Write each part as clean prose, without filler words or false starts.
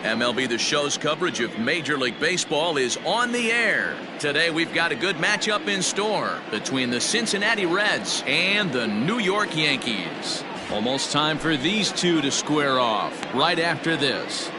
MLB The Show's coverage of Major League Baseball is on the air. Today we've got a good matchup in store between the Cincinnati Reds and the New York Yankees. Almost time for these two to square off right after this.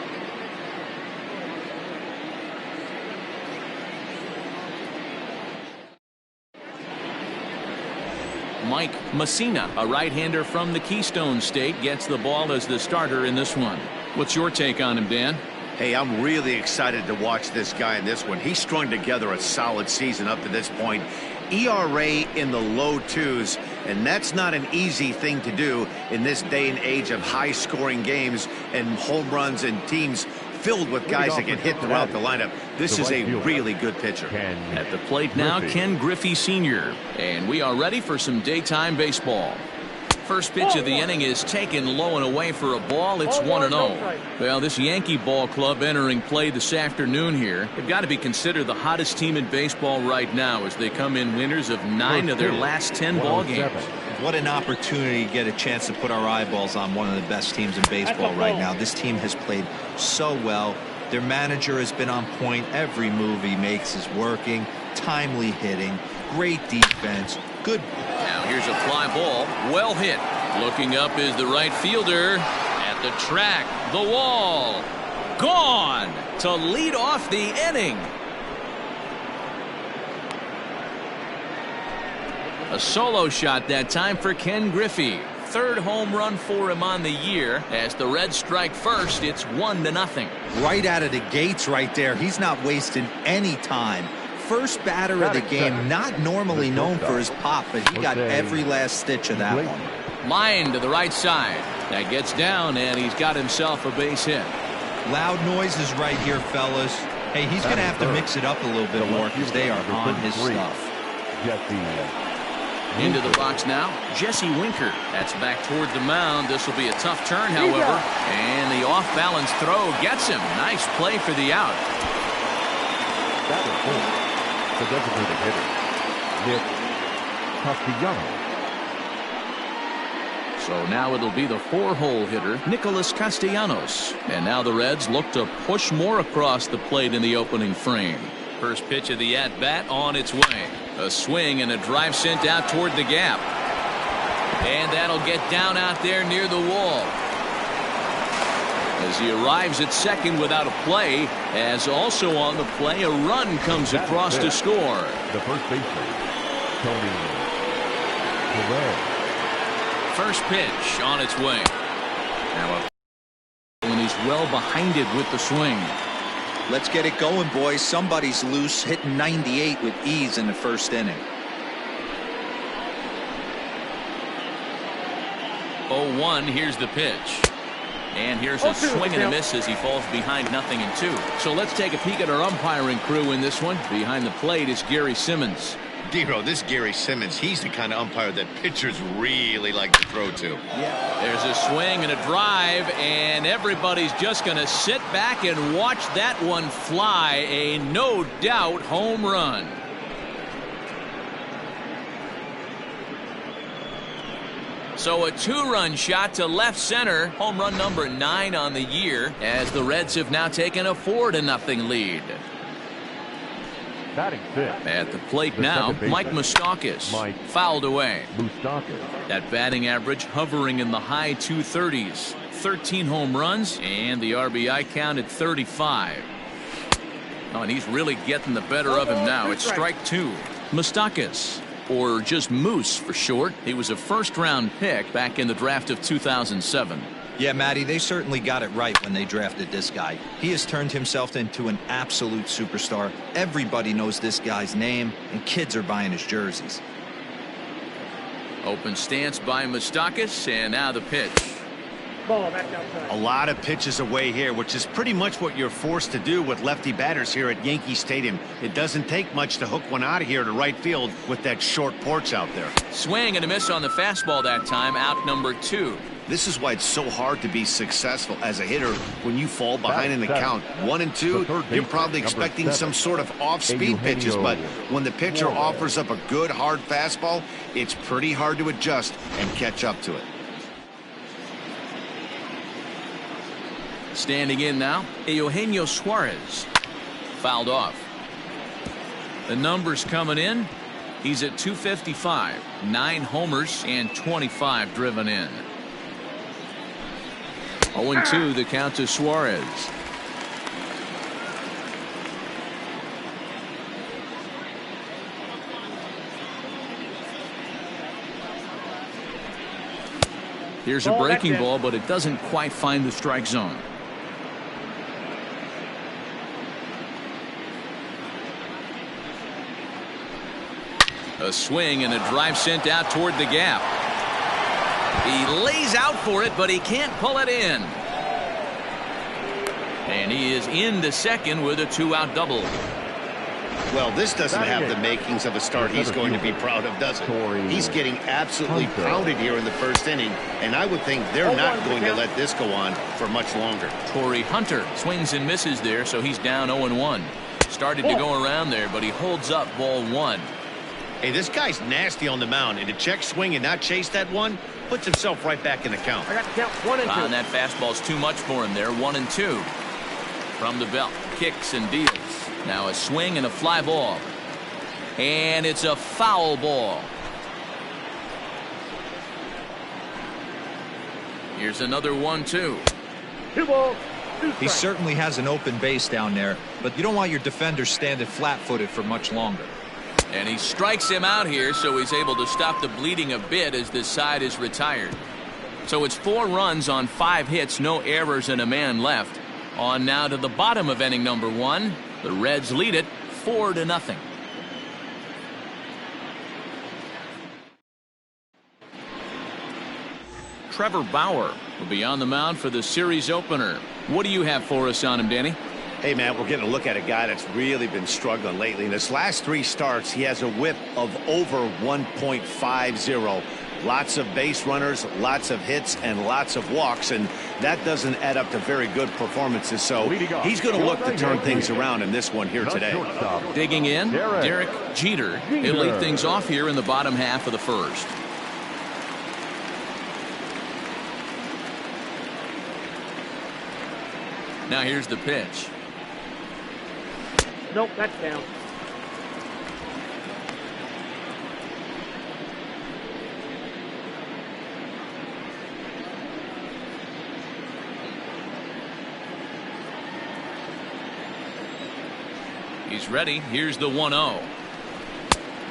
Mike Messina, a right-hander from the Keystone State, gets the ball as the starter in this one. What's your take on him, Dan? Hey, I'm really excited to watch this guy in this one. He's strung together a solid season up to this point. ERA in the low 2s, and that's not an easy thing to do in this day and age of high-scoring games and home runs and teams filled with guys that get hit throughout the lineup. This is a really good pitcher. At the plate now, Ken Griffey Sr. And we are ready for some daytime baseball. First pitch of the inning is taken low and away for a ball. It's 1-0. Well, this Yankee ball club entering play this afternoon here, they've got to be considered the hottest team in baseball right now as they come in winners of 9 of their last 10 ball games. What an opportunity to get a chance to put our eyeballs on one of the best teams in baseball right now. This team has played so well. Their manager has been on point. Every move he makes is working. Timely hitting. Great defense. Good. Now here's a fly ball. Well hit. Looking up is the right fielder. At the track. The wall. Gone to lead off the inning. A solo shot that time for Ken Griffey. Third home run for him on the year. As the Reds strike first, it's 1-0. Right out of the gates right there. He's not wasting any time. First batter of the game, not normally known for his pop, but he got every last stitch of that one. Line to the right side. That gets down, and he's got himself a base hit. Loud noises right here, fellas. Hey, he's going to have to mix it up a little bit more because they are on his stuff. Into the box now, Jesse Winker. That's back toward the mound. This will be a tough turn, however. And the off-balance throw gets him. Nice play for the out. The designated hitter, Nick Castellanos. So now it'll be the 4-hole hitter, Nicholas Castellanos. And now the Reds look to push more across the plate in the opening frame. First pitch of the at-bat on its way. A swing and a drive sent out toward the gap. And that'll get down out there near the wall. As he arrives at second without a play, as also on the play, a run comes across to score. The first baseman, Tony Perez. First pitch on its way. Now and he's well behind it with the swing. Let's get it going, boys. Somebody's loose, hitting 98 with ease in the first inning. 0-1, here's the pitch. And here's a swing and a miss as he falls behind 0-2. So let's take a peek at our umpiring crew in this one. Behind the plate is Gary Simmons. Dero, this Gary Simmons, he's the kind of umpire that pitchers really like to throw to. Yeah. There's a swing and a drive, and everybody's just going to sit back and watch that one fly. A no doubt home run. So a 2-run shot to left center. Home run number 9 on the year, as the Reds have now taken a 4-0 lead. At the plate now, Mike Moustakas. Fouled away. That batting average hovering in the high 230s. 13 home runs, and the RBI count at 35. Oh, and he's really getting the better of him now. It's strike 2. Moustakas, or just Moose for short. He was a first-round pick back in the draft of 2007. Yeah, Matty, they certainly got it right when they drafted this guy. He has turned himself into an absolute superstar. Everybody knows this guy's name, and kids are buying his jerseys. Open stance by Moustakas, and now the pitch. A lot of pitches away here, which is pretty much what you're forced to do with lefty batters here at Yankee Stadium. It doesn't take much to hook one out of here to right field with that short porch out there. Swing and a miss on the fastball that time, out number 2. This is why it's so hard to be successful as a hitter when you fall behind in the count. 1 and 2, you're probably expecting some sort of off-speed pitches, but when the pitcher offers up a good hard fastball, it's pretty hard to adjust and catch up to it. Standing in now, Eugenio Suarez. Fouled off. The numbers coming in. He's at 255. 9 homers and 25 driven in. 0-2 the count to Suarez. Here's a breaking ball, but it doesn't quite find the strike zone. A swing and a drive sent out toward the gap. He lays out for it, but he can't pull it in. And he is into second with a 2-out double. Well, this doesn't have the makings of a start he's going to be proud of, does it? He's getting absolutely pounded here in the first inning, and I would think they're not going to let this go on for much longer. Torrey Hunter swings and misses there, so he's down 0-1. Started to go around there, but he holds up ball 1. Hey, this guy's nasty on the mound, and to check swing and not chase that one puts himself right back in the count. I got to count 1 and 2. And that fastball's too much for him there. 1-2. From the belt, kicks and deals. Now a swing and a fly ball. And it's a foul ball. Here's another 1-2. 2 balls. He certainly has an open base down there, but you don't want your defender standing flat-footed for much longer. And he strikes him out here, so he's able to stop the bleeding a bit as this side is retired. So it's 4 runs on 5 hits, no errors, and a man left. On now to the bottom of inning number 1. The Reds lead it 4-0. Trevor Bauer will be on the mound for the series opener. What do you have for us on him, Danny? Hey, man, we're getting a look at a guy that's really been struggling lately. In his last 3 starts, he has a whip of over 1.50. Lots of base runners, lots of hits, and lots of walks, and that doesn't add up to very good performances. So he's going to look to turn things around in this one here today. Digging in, Derek Jeter. He'll lead things off here in the bottom half of the first. Now here's the pitch. Nope, that's down. He's ready. Here's the 1-0.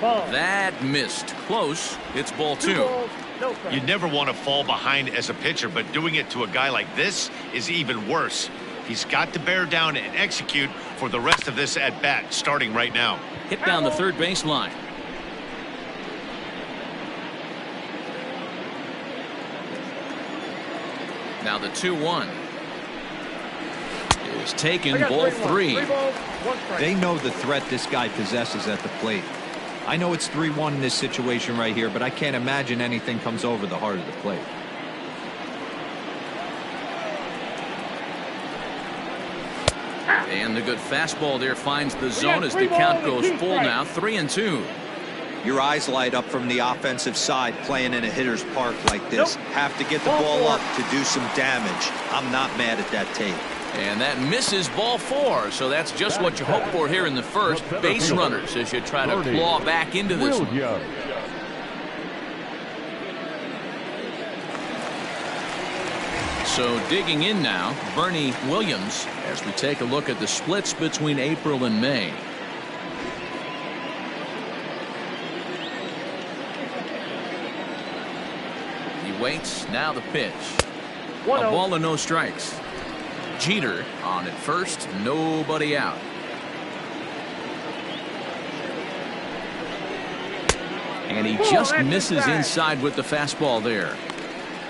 That missed. Close. It's ball 2. You never want to fall behind as a pitcher, but doing it to a guy like this is even worse. He's got to bear down and execute for the rest of this at bat, starting right now. Hit down the third base line. Now the 2-1 is taken. Ball 3. They know the threat this guy possesses at the plate. I know it's 3-1 in this situation right here, but I can't imagine anything comes over the heart of the plate. And the good fastball there finds the zone as the count goes full now. 3-2. Your eyes light up from the offensive side playing in a hitter's park like this. Have to get the ball up to do some damage. I'm not mad at that tape. And that misses ball 4. So that's just what you hope for here in the first. Base runners as you try to claw back into this one. So digging in now, Bernie Williams, as we take a look at the splits between April and May. He waits. Now the pitch. A ball and no strikes. Jeter on at first. Nobody out. And he just misses inside with the fastball there.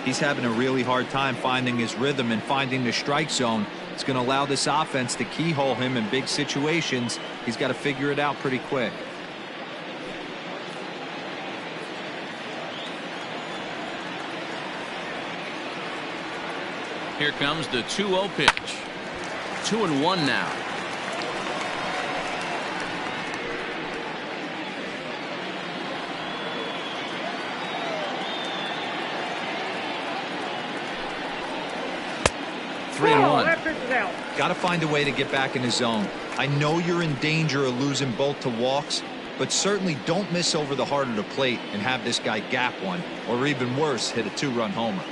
He's having a really hard time finding his rhythm and finding the strike zone. It's going to allow this offense to keyhole him in big situations. He's got to figure it out pretty quick. Here comes the 2-0 pitch. 2-1 now. Pitch is out. Got to find a way to get back in the zone. I know you're in danger of losing both to walks, but certainly don't miss over the heart of the plate and have this guy gap one, or even worse, hit a 2-run homer.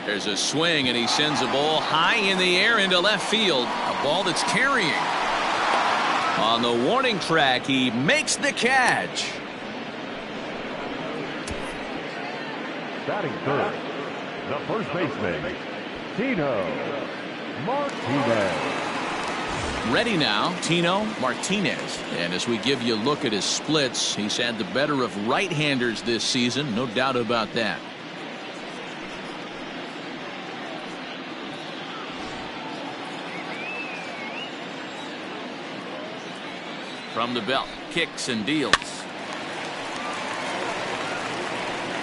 There's a swing, and he sends a ball high in the air into left field. A ball that's carrying. On the warning track, he makes the catch. Batting third, the first baseman, Tino Martinez. Ready now, Tino Martinez. And as we give you a look at his splits, he's had the better of right-handers this season, no doubt about that. From the belt, kicks and deals.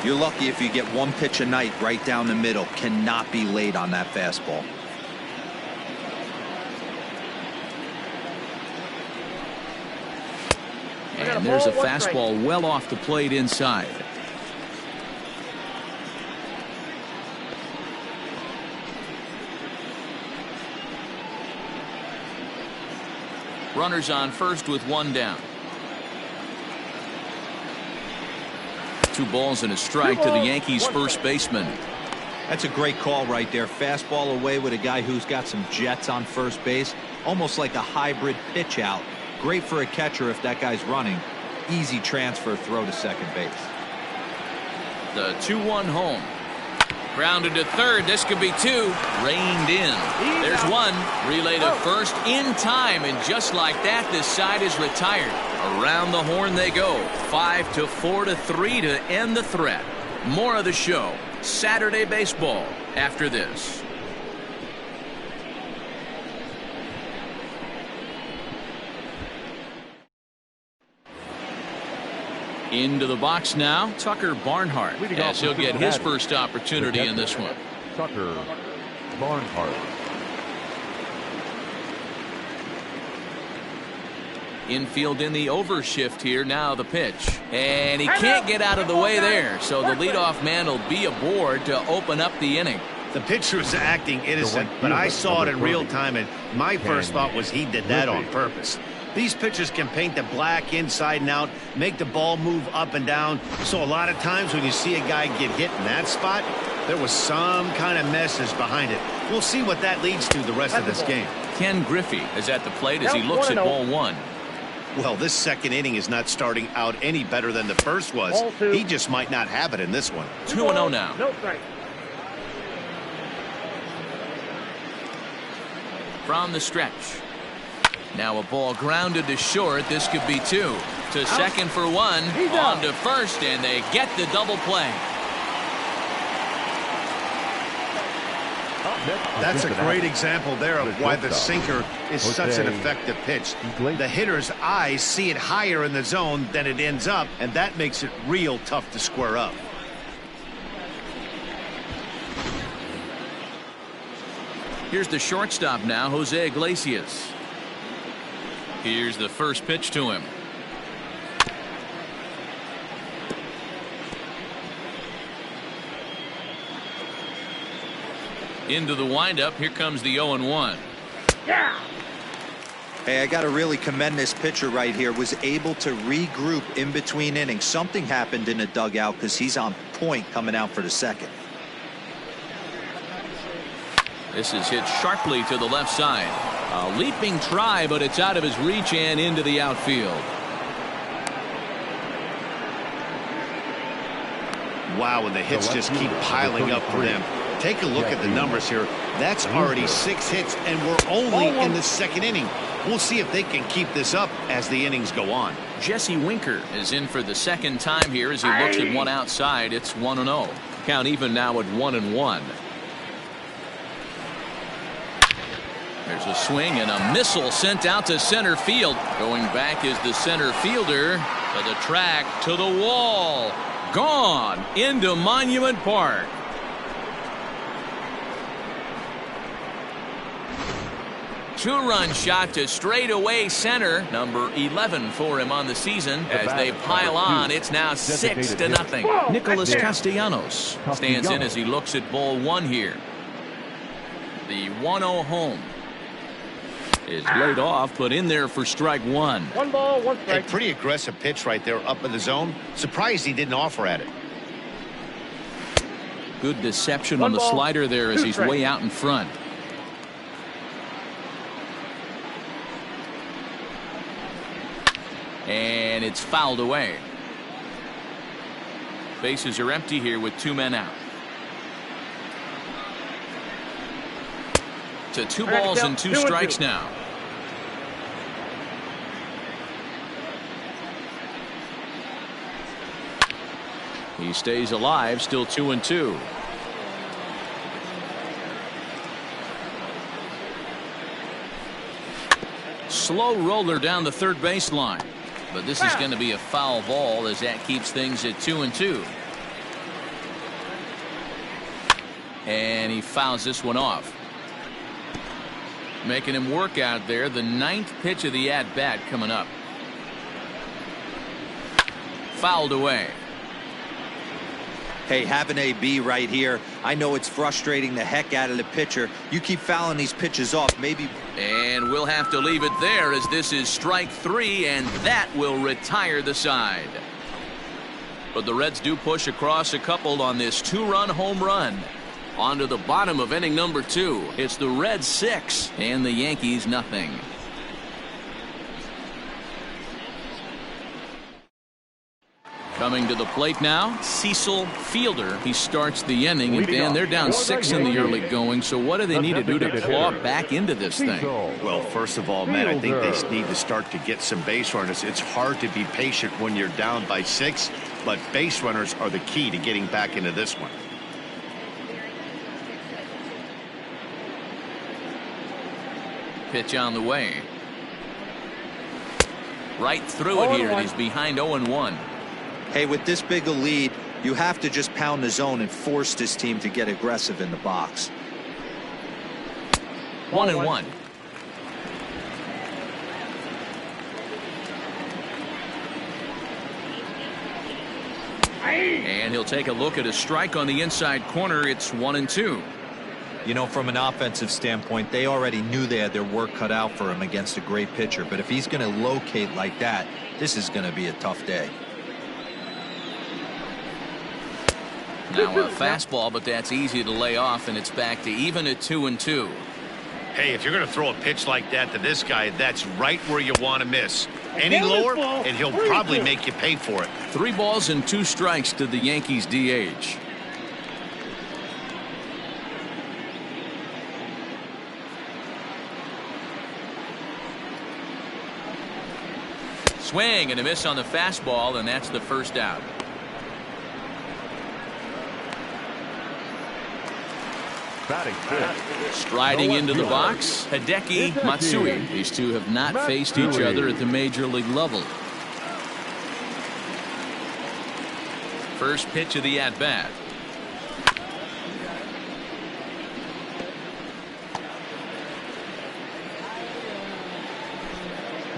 You're lucky if you get one pitch a night right down the middle. Cannot be late on that fastball. And there's a fastball well off the plate inside. Runners on first with one down. 2 balls and a strike to the Yankees first baseman. That's a great call right there. Fastball away with a guy who's got some jets on first base. Almost like a hybrid pitch out. Great for a catcher if that guy's running. Easy transfer throw to second base. The 2-1 home. Grounded to third. This could be 2. Reined in. There's 1. Relay to first in time. And just like that, this side is retired. Around the horn they go. 5-4-3 to end the threat. More of the show. Saturday baseball after this. Into the box now, Tucker Barnhart, as he'll get his first opportunity in this one. Tucker Barnhart. Infield in the overshift here. Now the pitch. And he can't get out of the way there. So the leadoff man will be aboard to open up the inning. The pitcher was acting innocent, but I saw it in real time, and my first thought was he did that on purpose. These pitchers can paint the black inside and out, make the ball move up and down. So a lot of times when you see a guy get hit in that spot, there was some kind of message behind it. We'll see what that leads to the rest of this game. Ken Griffey is at the plate as he looks at ball 1. Well, this second inning is not starting out any better than the first was. He just might not have it in this one. 2-0 now. No strike. From the stretch. Now a ball grounded to short. This could be 2. To second for 1. On to first, and they get the double play. That's a great example there of why the sinker is such an effective pitch. The hitter's eyes see it higher in the zone than it ends up, and that makes it real tough to square up. Here's the shortstop now, Jose Iglesias. Here's the first pitch to him. Into the windup. Here comes the 0-1. Yeah. Hey, I got to really commend this pitcher right here. Was able to regroup in between innings. Something happened in the dugout because he's on point coming out for the second. This is hit sharply to the left side. A leaping try, but it's out of his reach and into the outfield. Wow, and the hits just keep piling up for them. Take a look at the numbers here. That's already 6 hits, and we're only in the second inning. We'll see if they can keep this up as the innings go on. Jesse Winker is in for the second time here as he looks at one outside. It's 1-0. Count even now at 1-1. There's a swing and a missile sent out to center field. Going back is the center fielder to the track, to the wall. Gone into Monument Park. Two-run shot to straightaway center. Number 11 for him on the season. As they pile on, it's now 6-0. Nicholas Castellanos stands in as he looks at ball one here. The 1-0 home is laid off, put in there for strike one. 1 ball, 1 strike. A pretty aggressive pitch right there up in the zone. Surprised he didn't offer at it. Good deception on the slider there as he's way out in front. And it's fouled away. Bases are empty here with 2 men out. To 2 balls and 2 strikes now. He stays alive, still 2-2. Slow roller down the third baseline. But this is going to be a foul ball as that keeps things at 2-2. And he fouls this one off. Making him work out there. The 9th pitch of the at-bat coming up. Fouled away. Hey, have an AB right here. I know it's frustrating the heck out of the pitcher. You keep fouling these pitches off, maybe. And we'll have to leave it there as this is strike 3, and that will retire the side. But the Reds do push across a couple on this 2-run home run. On to the bottom of inning number 2. It's the Reds 6 and the Yankees nothing. Coming to the plate now, Cecil Fielder. He starts the inning, and Dan, they're down 6 in the early going. So what do they need to do to claw back into this thing? Well, first of all, Matt, I think they need to start to get some base runners. It's hard to be patient when you're down by 6, but base runners are the key to getting back into this one. Pitch on the way. Right through it here, and he's behind 0-1. Hey, with this big a lead, you have to just pound the zone and force this team to get aggressive in the box. 1-1. And he'll take a look at a strike on the inside corner. It's 1-2. You know, from an offensive standpoint, they already knew they had their work cut out for him against a great pitcher. But if he's going to locate like that, this is going to be a tough day. Now a fastball, but that's easy to lay off, and it's back to even at 2-2. Hey, if you're going to throw a pitch like that to this guy, that's right where you want to miss. Any lower, and he'll probably make you pay for it. 3 balls and 2 strikes to the Yankees DH. Swing and a miss on the fastball, and that's the first out. Striding into the box, Hideki Matsui. These two have not faced each other at the major league level. First pitch of the at-bat.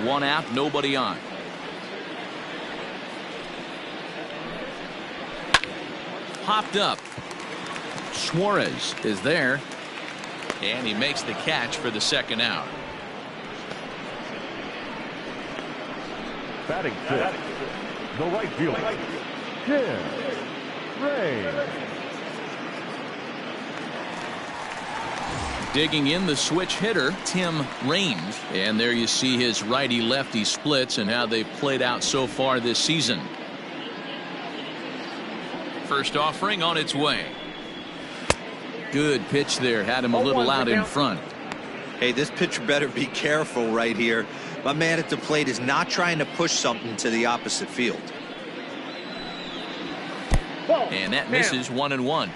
One out, nobody on. Popped up. Suarez is there, and he makes the catch for the second out. Batting fifth, the right fielder, Tim Ray. Digging in the switch hitter, Tim Raines, and there you see his righty-lefty splits and how they've played out so far this season. First offering on its way. Good pitch there, had him a little out in front. Hey, this pitcher better be careful right here. My man at the plate is not trying to push something to the opposite field. And that misses. 1-1.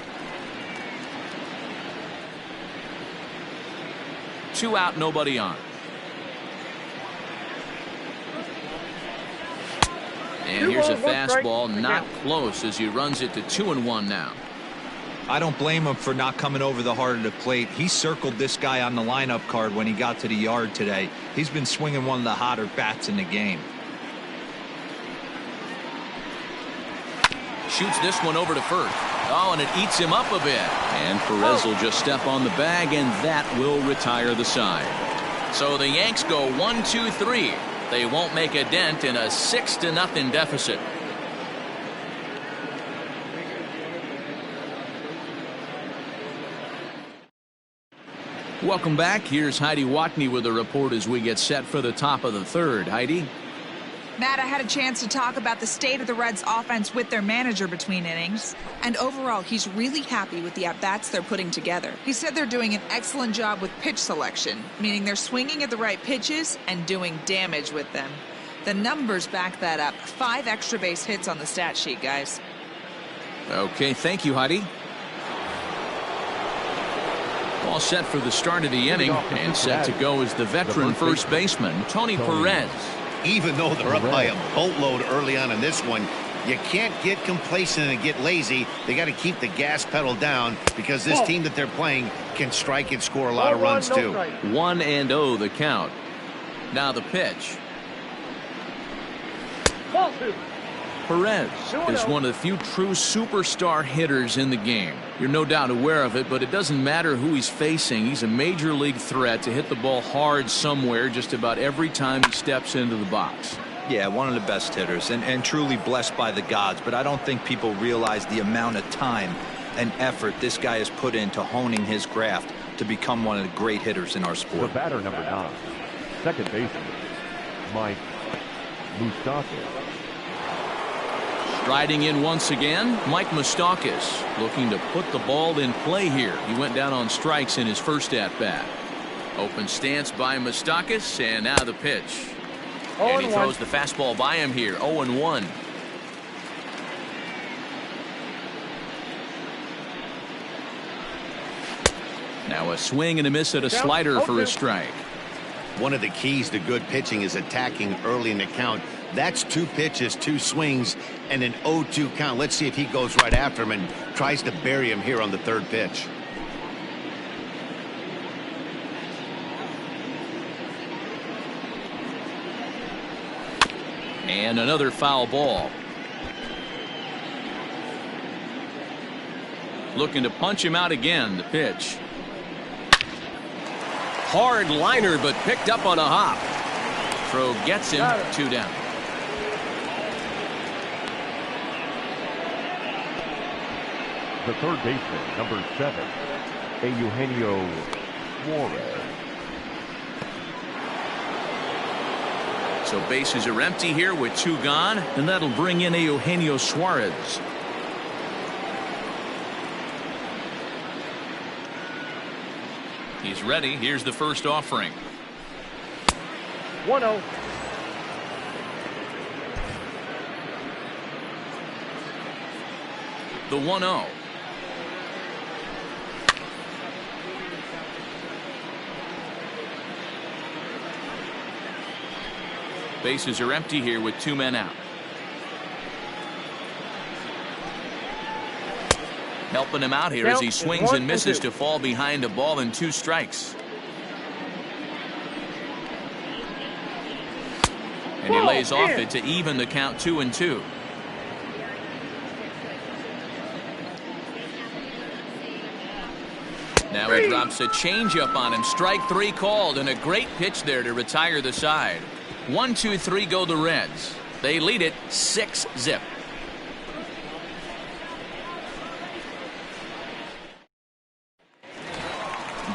2 out, nobody on. And here's a fastball, not close, as he runs it to 2-1 now. I don't blame him for not coming over the heart of the plate. He circled this guy on the lineup card when he got to the yard today. He's been swinging one of the hotter bats in the game. Shoots this one over to first. Oh, and it eats him up a bit. And Perez will just step on the bag, and that will retire the side. So the Yanks go 1-2-3. They won't make a dent in a 6-0 deficit. Welcome back. Here's Heidi Watney with a report as we get set for the top of the third. Heidi? Matt, I had a chance to talk about the state of the Reds offense with their manager between innings. And overall, he's really happy with the at-bats they're putting together. He said they're doing an excellent job with pitch selection, meaning they're swinging at the right pitches and doing damage with them. The numbers back that up. 5 extra base hits on the stat sheet, guys. Okay, thank you, Heidi. All set for the start of the inning, and set to go is the veteran first baseman, Tony Perez. Even though they're up by a boatload early on in this one, you can't get complacent and get lazy. They got to keep the gas pedal down because this team that they're playing can strike and score a lot of runs too. 1-0 the count. Now the pitch. Perez is one of the few true superstar hitters in the game. You're no doubt aware of it, but it doesn't matter who he's facing. He's a major league threat to hit the ball hard somewhere just about every time he steps into the box. Yeah, one of the best hitters and truly blessed by the gods, but I don't think people realize the amount of time and effort this guy has put into honing his craft to become one of the great hitters in our sport. The batter, number 9, second baseman, Mlb. Striding in once again, Mike Moustakas looking to put the ball in play here. He went down on strikes in his first at-bat. Open stance by Moustakas, and now the pitch. And he throws the fastball by him here, 0-1. Now a swing and a miss at a slider for a strike. One of the keys to good pitching is attacking early in the count. That's 2 pitches, 2 swings, and an 0-2 count. Let's see if he goes right after him and tries to bury him here on the third pitch. And another foul ball. Looking to punch him out again. The pitch. Hard liner, but picked up on a hop. Throw gets him, 2 down. The third baseman, number 7, Eugenio Suarez. So bases are empty here with 2 gone, and that'll bring in Eugenio Suarez. He's ready. Here's the first offering. 1-0. The 1-0. Bases are empty here with 2 men out. Helping him out here as he swings and misses to fall behind a ball and 2 strikes. And he lays off it to even the count 2-2. Now he drops a changeup on him. Strike 3 called, and a great pitch there to retire the side. 1-2-3 go the Reds. They lead it 6-0.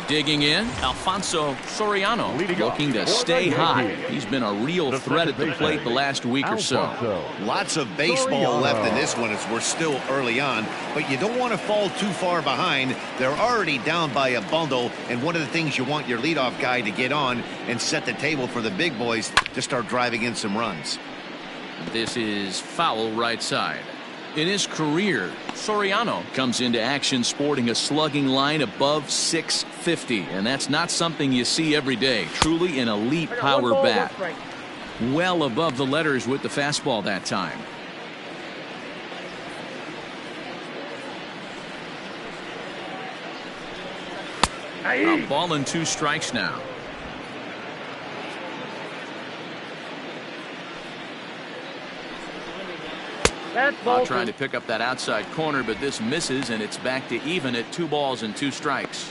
Digging in, Alfonso Soriano looking to stay hot. He's been a real threat at the plate the last week or so. Lots of baseball left in this one as we're still early on, but you don't want to fall too far behind. They're already down by a bundle, and one of the things you want your leadoff guy to get on and set the table for the big boys to start driving in some runs. This is foul right side. In his career, Soriano comes into action sporting a slugging line above 650, and that's not something you see every day. Truly an elite power bat. Well above the letters with the fastball that time. A ball and 2 strikes now. Trying to pick up that outside corner, but this misses, and it's back to even at 2 balls and 2 strikes.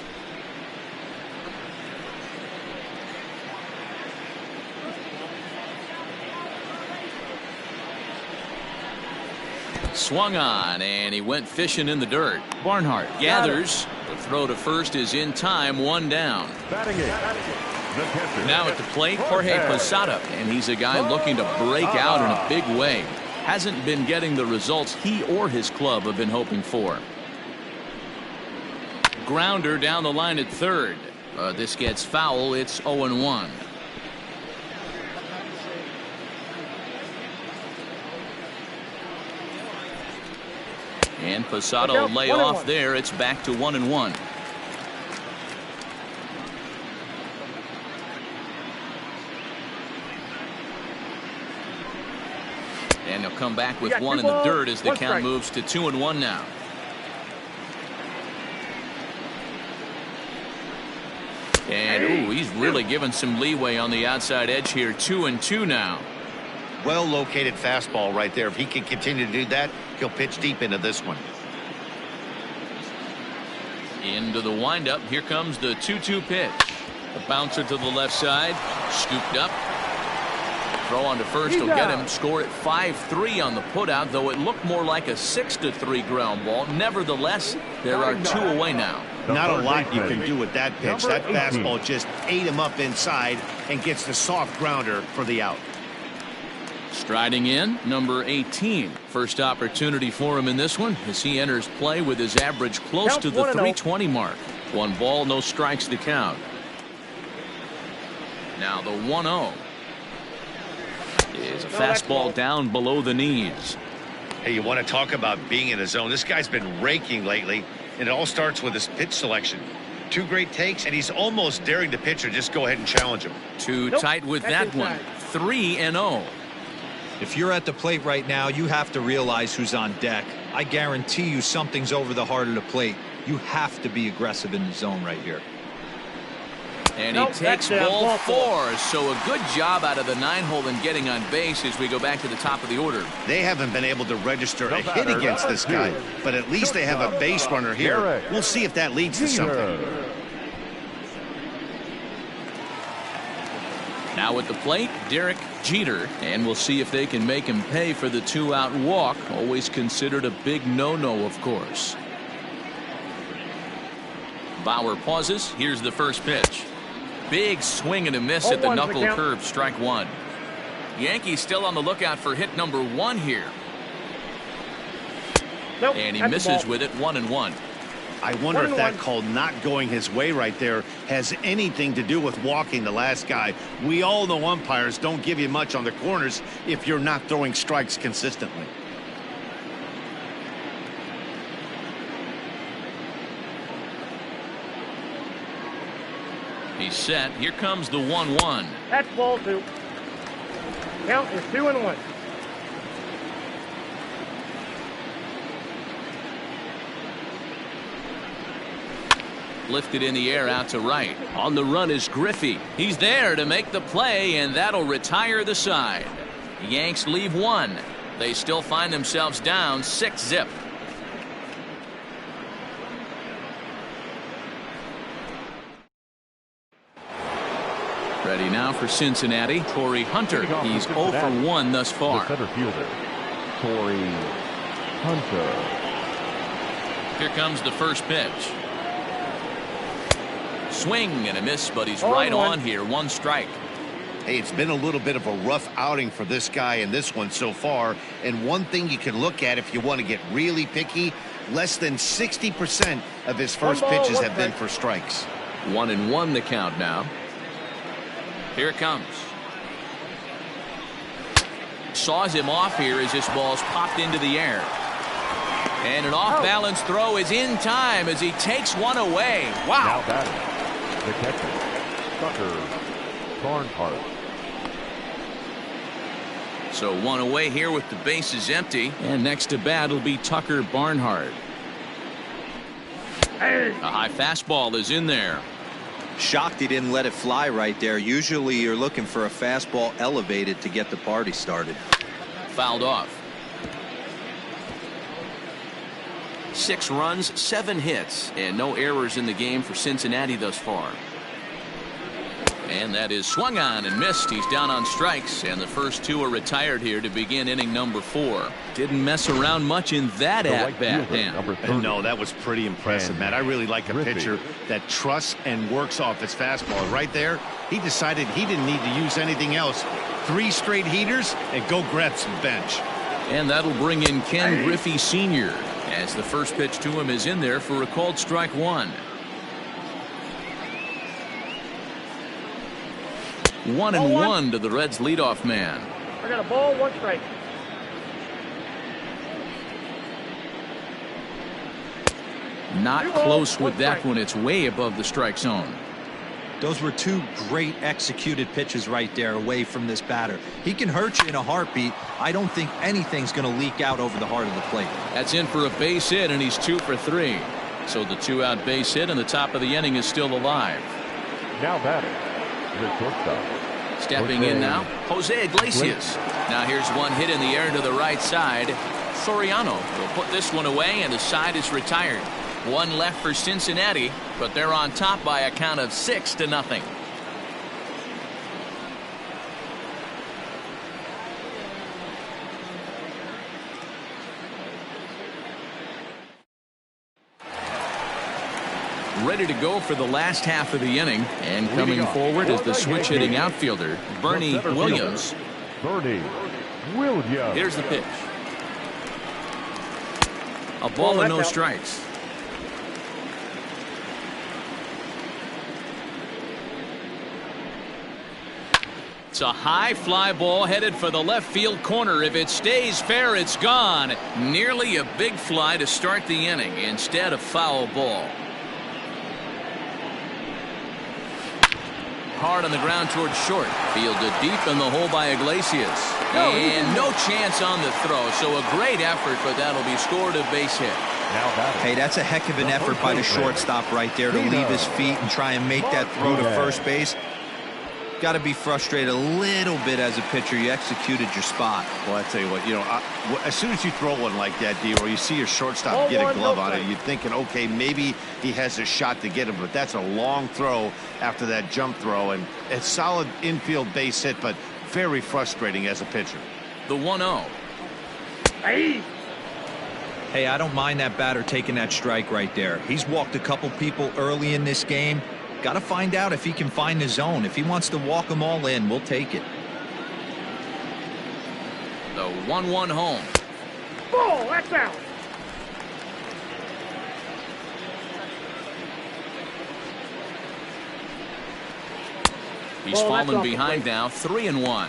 Swung on, and he went fishing in the dirt. Barnhart gathers. The throw to first is in time, 1 down. Now at the plate, Jorge Posada, and he's a guy looking to break out in a big way. Hasn't been getting the results he or his club have been hoping for. Grounder down the line at third. This gets foul. It's 0-1. And Posada will lay off there. It's back to 1-1. And he'll come back with 1 in the dirt as the count moves to 2-1 now. And ooh, he's really given some leeway on the outside edge here. 2-2 now. Well located fastball right there. If he can continue to do that, he'll pitch deep into this one. Into the windup. Here comes the 2-2 pitch. A bouncer to the left side. Scooped up. Throw on to first will get him. Score at 5-3 on the putout, though it looked more like a 6-3 ground ball. Nevertheless, there are 2 away now. Not a lot you can do with that pitch. That fastball just ate him up inside and gets the soft grounder for the out. Striding in, number 18. First opportunity for him in this one as he enters play with his average close to the 320 mark. 1 ball, no strikes to count. Now the 1-0. Is a fastball down below the knees. Hey, you want to talk about being in a zone? This guy's been raking lately, and it all starts with his pitch selection. 2 great takes, and he's almost daring the pitcher just go ahead and challenge him. Too tight with that one. 3-0. If you're at the plate right now, you have to realize who's on deck. I guarantee you something's over the heart of the plate. You have to be aggressive in the zone right here. And he takes ball 4. So a good job out of the 9-hole in getting on base as we go back to the top of the order. They haven't been able to register a hit against this guy, but at least they have a base runner here. We'll see if that leads to something. Now at the plate, Derek Jeter, and we'll see if they can make him pay for the 2-out walk. Always considered a big no-no, of course. Bauer pauses. Here's the first pitch. Big swing and a miss at the knuckle curve. Strike 1. Yankees still on the lookout for hit number 1 here. And he misses with it. 1-1. I wonder if that call not going his way right there has anything to do with walking the last guy. We all know umpires don't give you much on the corners if you're not throwing strikes consistently. He's set. Here comes the 1-1. That's ball 2. Count is 2-1. Lifted in the air out to right. On the run is Griffey. He's there to make the play, and that'll retire the side. The Yanks leave 1. They still find themselves down 6-0. Ready now for Cincinnati, Torrey Hunter. He's 0 for 1 thus far. The center fielder, Torrey Hunter. Here comes the first pitch. Swing and a miss, but he's right on here. 1 strike. Hey, it's been a little bit of a rough outing for this guy in this one so far. And one thing you can look at if you want to get really picky, less than 60% of his first pitches have been for strikes. 1-1 the count now. Here it comes. Saws him off here as this ball's popped into the air. And an off-balance throw is in time as he takes 1 away. Wow. Now batting, the catcher, Tucker Barnhart. So 1 away here with the bases empty. And next to bat will be Tucker Barnhart. A high fastball is in there. Shocked he didn't let it fly right there. Usually you're looking for a fastball elevated to get the party started. Fouled off. 6 runs, 7 hits, and no errors in the game for Cincinnati thus far. And that is swung on and missed. He's down on strikes, and the first 2 are retired here to begin inning number 4. Didn't mess around much in that at-bat, Dan. No, that was pretty impressive, Matt. I really like a pitcher that trusts and works off his fastball. Right there, he decided he didn't need to use anything else. 3 straight heaters and go grab some bench. And that'll bring in Ken Griffey Sr. as the first pitch to him is in there for a called strike 1. 1-1 to the Reds leadoff man. I got a ball, 1 strike. Not close with that one. It's way above the strike zone. Those were 2 great executed pitches right there away from this batter. He can hurt you in a heartbeat. I don't think anything's going to leak out over the heart of the plate. That's in for a base hit, and he's 2 for 3. So the 2-out base hit, and the top of the inning is still alive. Now batting, the shortstop. Stepping in now, Jose Iglesias. Now here's one hit in the air to the right side. Soriano will put this one away, and the side is retired. 1 left for Cincinnati, but they're on top by a count of 6-0. Ready to go for the last half of the inning, and coming forward is the switch-hitting outfielder, Bernie Williams. Bernie Williams. Here's the pitch. A ball and no strikes. It's a high fly ball headed for the left field corner. If it stays fair, it's gone. Nearly a big fly to start the inning. Instead, a foul ball. Hard on the ground towards short. Fielded deep in the hole by Iglesias. And no chance on the throw. So a great effort, but that'll be scored a base hit. Hey, that's a heck of an effort by the shortstop right there to leave his feet and try and make that throw to first base. Got to be frustrated a little bit as a pitcher. You executed your spot. Well, I tell you what, as soon as you throw one like that, D, or you see your shortstop get a glove on it, you're thinking, okay, maybe he has a shot to get him, but that's a long throw after that jump throw, and a solid infield base hit, but very frustrating as a pitcher. The 1-0. Hey, I don't mind that batter taking that strike right there. He's walked a couple people early in this game. Got to find out if he can find the zone. If he wants to walk them all in, we'll take it. The 1-1 home. Ball, that's out. He's fallen behind now, 3-1.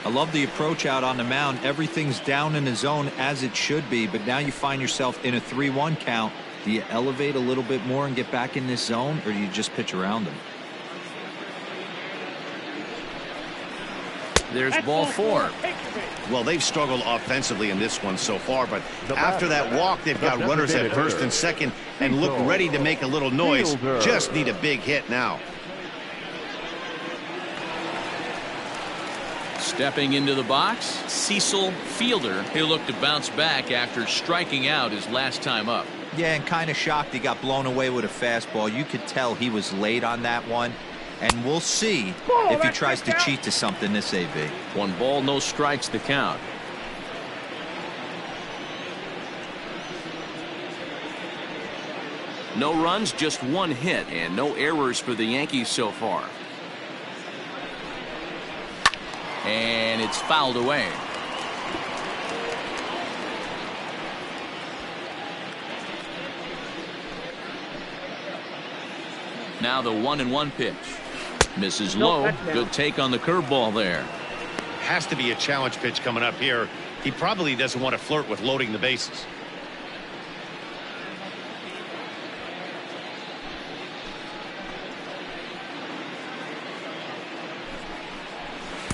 I love the approach out on the mound. Everything's down in the zone as it should be, but now you find yourself in a 3-1 count. Do you elevate a little bit more and get back in this zone, or do you just pitch around them? There's ball 4. Well, they've struggled offensively in this one so far, but after that walk, they've got runners at first and second and look ready to make a little noise. Just need a big hit now. Stepping into the box, Cecil Fielder. He'll look to bounce back after striking out his last time up. Yeah, and kind of shocked he got blown away with a fastball. You could tell he was late on that one. And we'll see if he tries to cheat to something this AV. 1 ball, no strikes the count. No runs, just 1 hit, and no errors for the Yankees so far. And it's fouled away. Now the 1-1 pitch. Misses low. Good take on the curveball there. Has to be a challenge pitch coming up here. He probably doesn't want to flirt with loading the bases.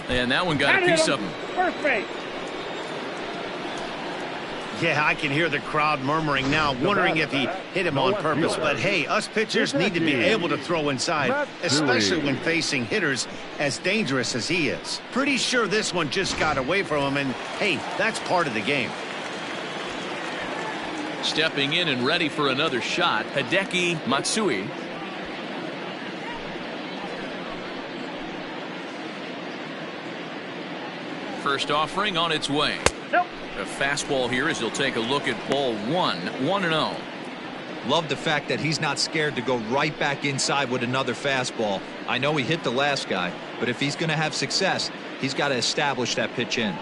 And that one got a piece of him. First base. Yeah, I can hear the crowd murmuring now, wondering if he hit him on purpose. But hey, us pitchers need to be able to throw inside, especially when facing hitters as dangerous as he is. Pretty sure this one just got away from him, and hey, that's part of the game. Stepping in and ready for another shot, Hideki Matsui. First offering on its way. Nope. A fastball here as he'll take a look at ball 1-0. Love the fact that he's not scared to go right back inside with another fastball. I know he hit the last guy, but if he's going to have success, he's got to establish that pitch in.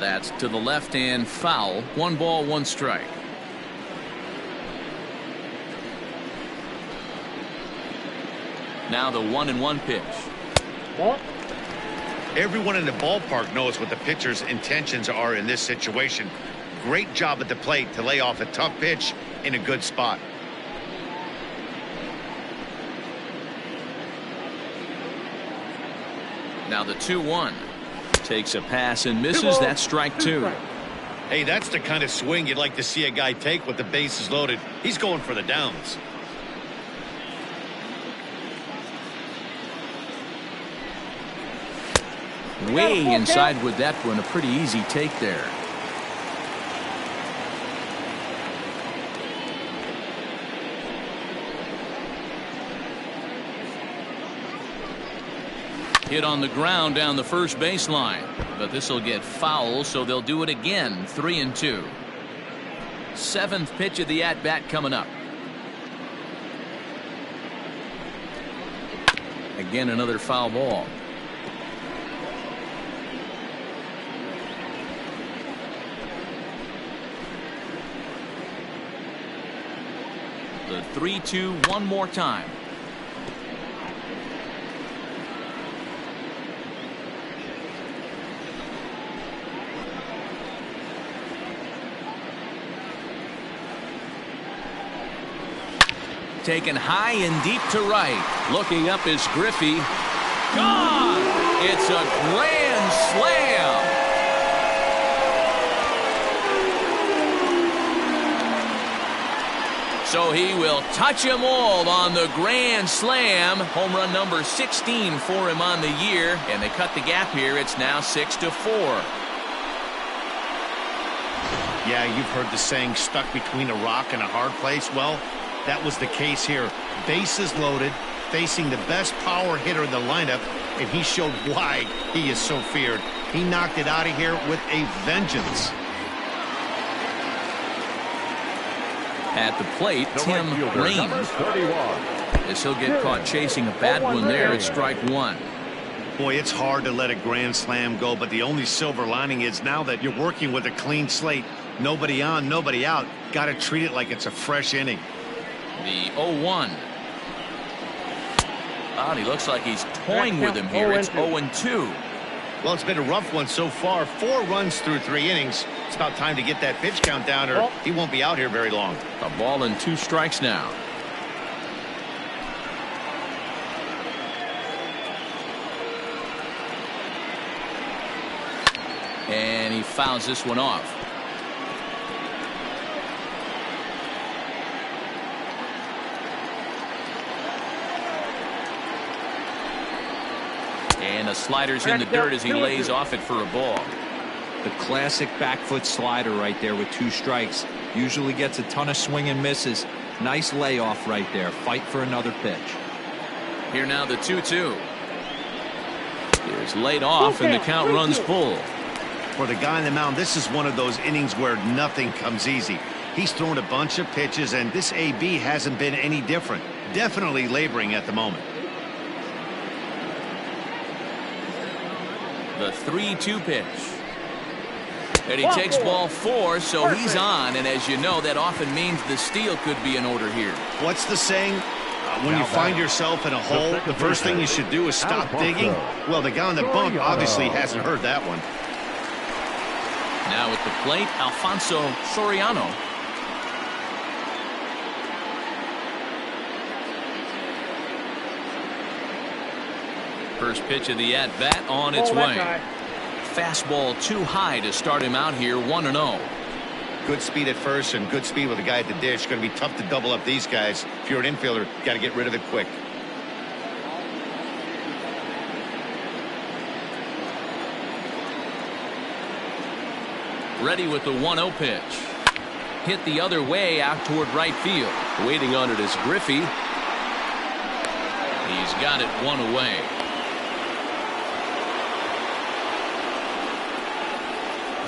That's to the left and foul. 1 ball, 1 strike. Now the 1-1 pitch. Ball. Everyone in the ballpark knows what the pitcher's intentions are in this situation. Great job at the plate to lay off a tough pitch in a good spot. Now the 2-1. Takes a pass and misses. That's strike 2. Hey, that's the kind of swing you'd like to see a guy take with the bases loaded. He's going for the downs. Way inside with that one. A pretty easy take there. Hit on the ground down the first baseline, but this will get foul, so they'll do it again. 3-2. 7th pitch of the at-bat coming up. Again, another foul ball. The 3-2 one more time. Taken high and deep to right. Looking up is Griffey. Gone! It's a grand slam. So he will touch them all on the grand slam. Home run number 16 for him on the year. And they cut the gap here. It's now 6-4. Yeah, you've heard the saying, stuck between a rock and a hard place. Well, that was the case here. Bases loaded, facing the best power hitter in the lineup, and he showed why he is so feared. He knocked it out of here with a vengeance. At the plate, Tim Raines. As he'll get caught chasing a bad one there at strike 1. Boy, it's hard to let a grand slam go, but the only silver lining is now that you're working with a clean slate. Nobody on, nobody out. Got to treat it like it's a fresh inning. The 0-1. He looks like he's toying with him here. It's 0-2. Well, it's been a rough one so far. 4 runs through 3 innings. It's about time to get that pitch count down, or he won't be out here very long. A ball and 2 strikes now. And he fouls this one off. And the slider's in the dirt as he lays off it for a ball. The classic back foot slider right there with 2 strikes. Usually gets a ton of swing and misses. Nice layoff right there. Fight for another pitch. Here now the 2-2. Here's laid off and the count runs full. For the guy on the mound, this is one of those innings where nothing comes easy. He's thrown a bunch of pitches, and this AB hasn't been any different. Definitely laboring at the moment. The 3-2 pitch. And he takes ball 4, so he's on. And as you know, that often means the steal could be in order here. What's the saying? When you find yourself in a hole, the first thing you should do is stop digging. Well, the guy on the bump obviously hasn't heard that one. Now at the plate, Alfonso Soriano. First pitch of the at-bat on its way. Fastball too high to start him out here, 1-0. Good speed at first and good speed with the guy at the dish. Going to be tough to double up these guys. If you're an infielder, got to get rid of it quick. Ready with the 1-0 pitch. Hit the other way out toward right field. Waiting on it is Griffey. He's got it one away.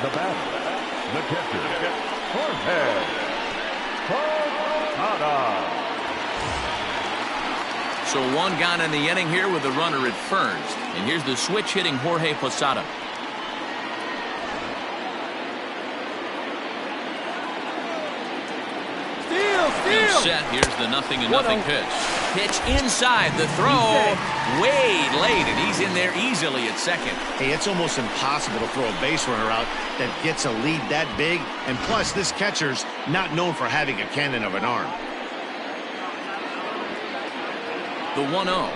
The batter, the catcher, Jorge Posada. So one gone in the inning here with the runner at first. And here's the switch hitting Jorge Posada. Steal. Set. Here's the 0-0 pitch. Pitch inside the throw. Way late, and he's in there easily at second. Hey, it's almost impossible to throw a base runner out that gets a lead that big. And plus, this catcher's not known for having a cannon of an arm. The 1-0.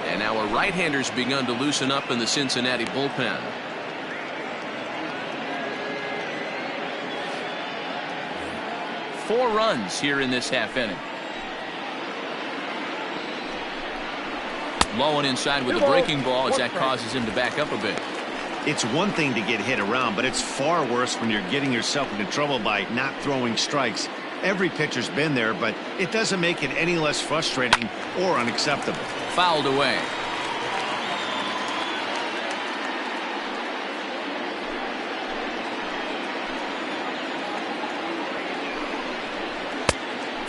And now a right-hander's begun to loosen up in the Cincinnati bullpen. Four runs here in this half inning. Low and inside with the breaking ball as that causes him to back up a bit. It's one thing to get hit around, but it's far worse when you're getting yourself into trouble by not throwing strikes. Every pitcher's been there, but it doesn't make it any less frustrating or unacceptable. Fouled away.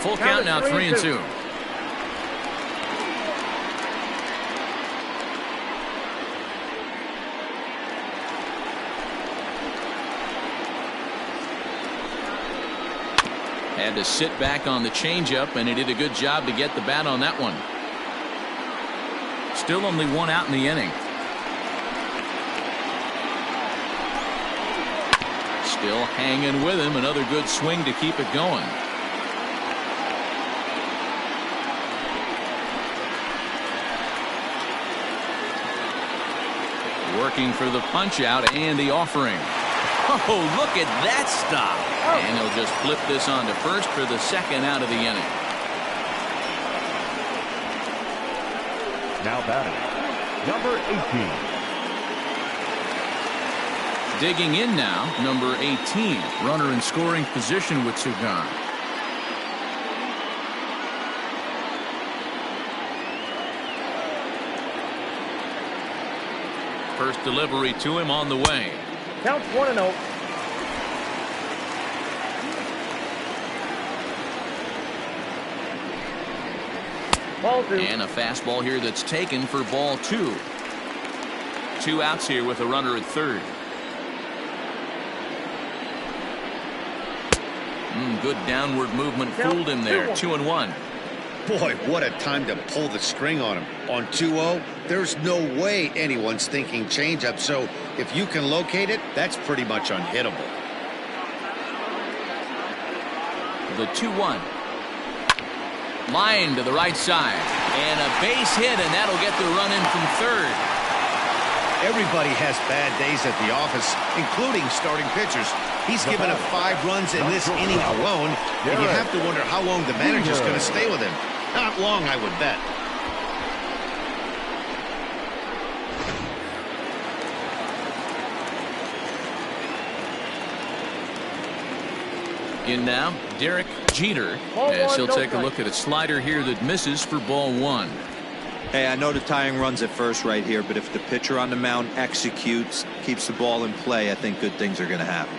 Full count now, 3-2. Had to sit back on the changeup, and he did a good job to get the bat on that one. Still only one out in the inning. Still hanging with him. Another good swing to keep it going. Working for the punch out and the offering. Oh, look at that stop. And he'll just flip this on to first for the second out of the inning. Now batting, number 18. Digging in now, number 18. Runner in scoring position with two gone. First delivery to him on the way. Counts 1-0. Ball two. And a fastball here that's taken for ball two. Two outs here with a runner at third. Good downward movement fooled him there. 2-1. Boy, what a time to pull the string on him. On 2-0, there's no way anyone's thinking changeup. So if you can locate it, that's pretty much unhittable. The 2-1. Line to the right side. And a base hit, and that'll get the run in from third. Everybody has bad days at the office, including starting pitchers. He's given up 5 runs in this inning alone, and you have to wonder how long the manager's going to stay with him. Not long, I would bet. In now, Derek Jeter, as he'll take a look at a slider here that misses for ball one. Hey, I know the tying runs at first right here, but if the pitcher on the mound executes, keeps the ball in play, I think good things are going to happen.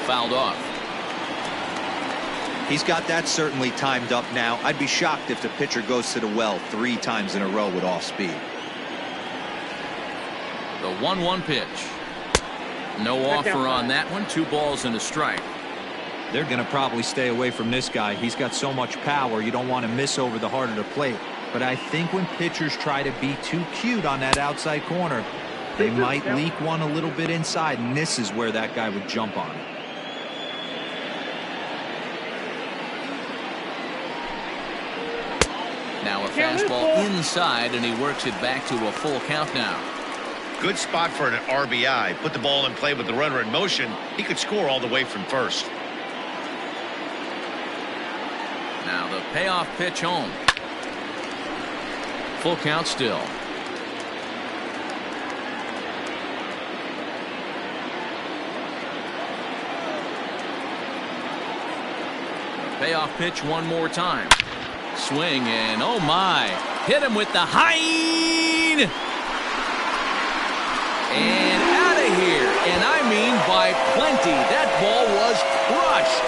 Fouled off. He's got that certainly timed up now. I'd be shocked if the pitcher goes to the well 3 times in a row with off speed. The 1-1 pitch. No offer on that one. 2 balls and a strike. They're going to probably stay away from this guy. He's got so much power. You don't want to miss over the heart of the plate. But I think when pitchers try to be too cute on that outside corner, they might leak one a little bit inside, and this is where that guy would jump on it. Now a fastball inside, and he works it back to a full count now. Good spot for an RBI. Put the ball in play with the runner in motion. He could score all the way from first. Now the payoff pitch home. Full count still. Payoff pitch one more time. Swing and oh my. Hit him with the Hein. And out of here. And I mean by plenty. That ball was crushed.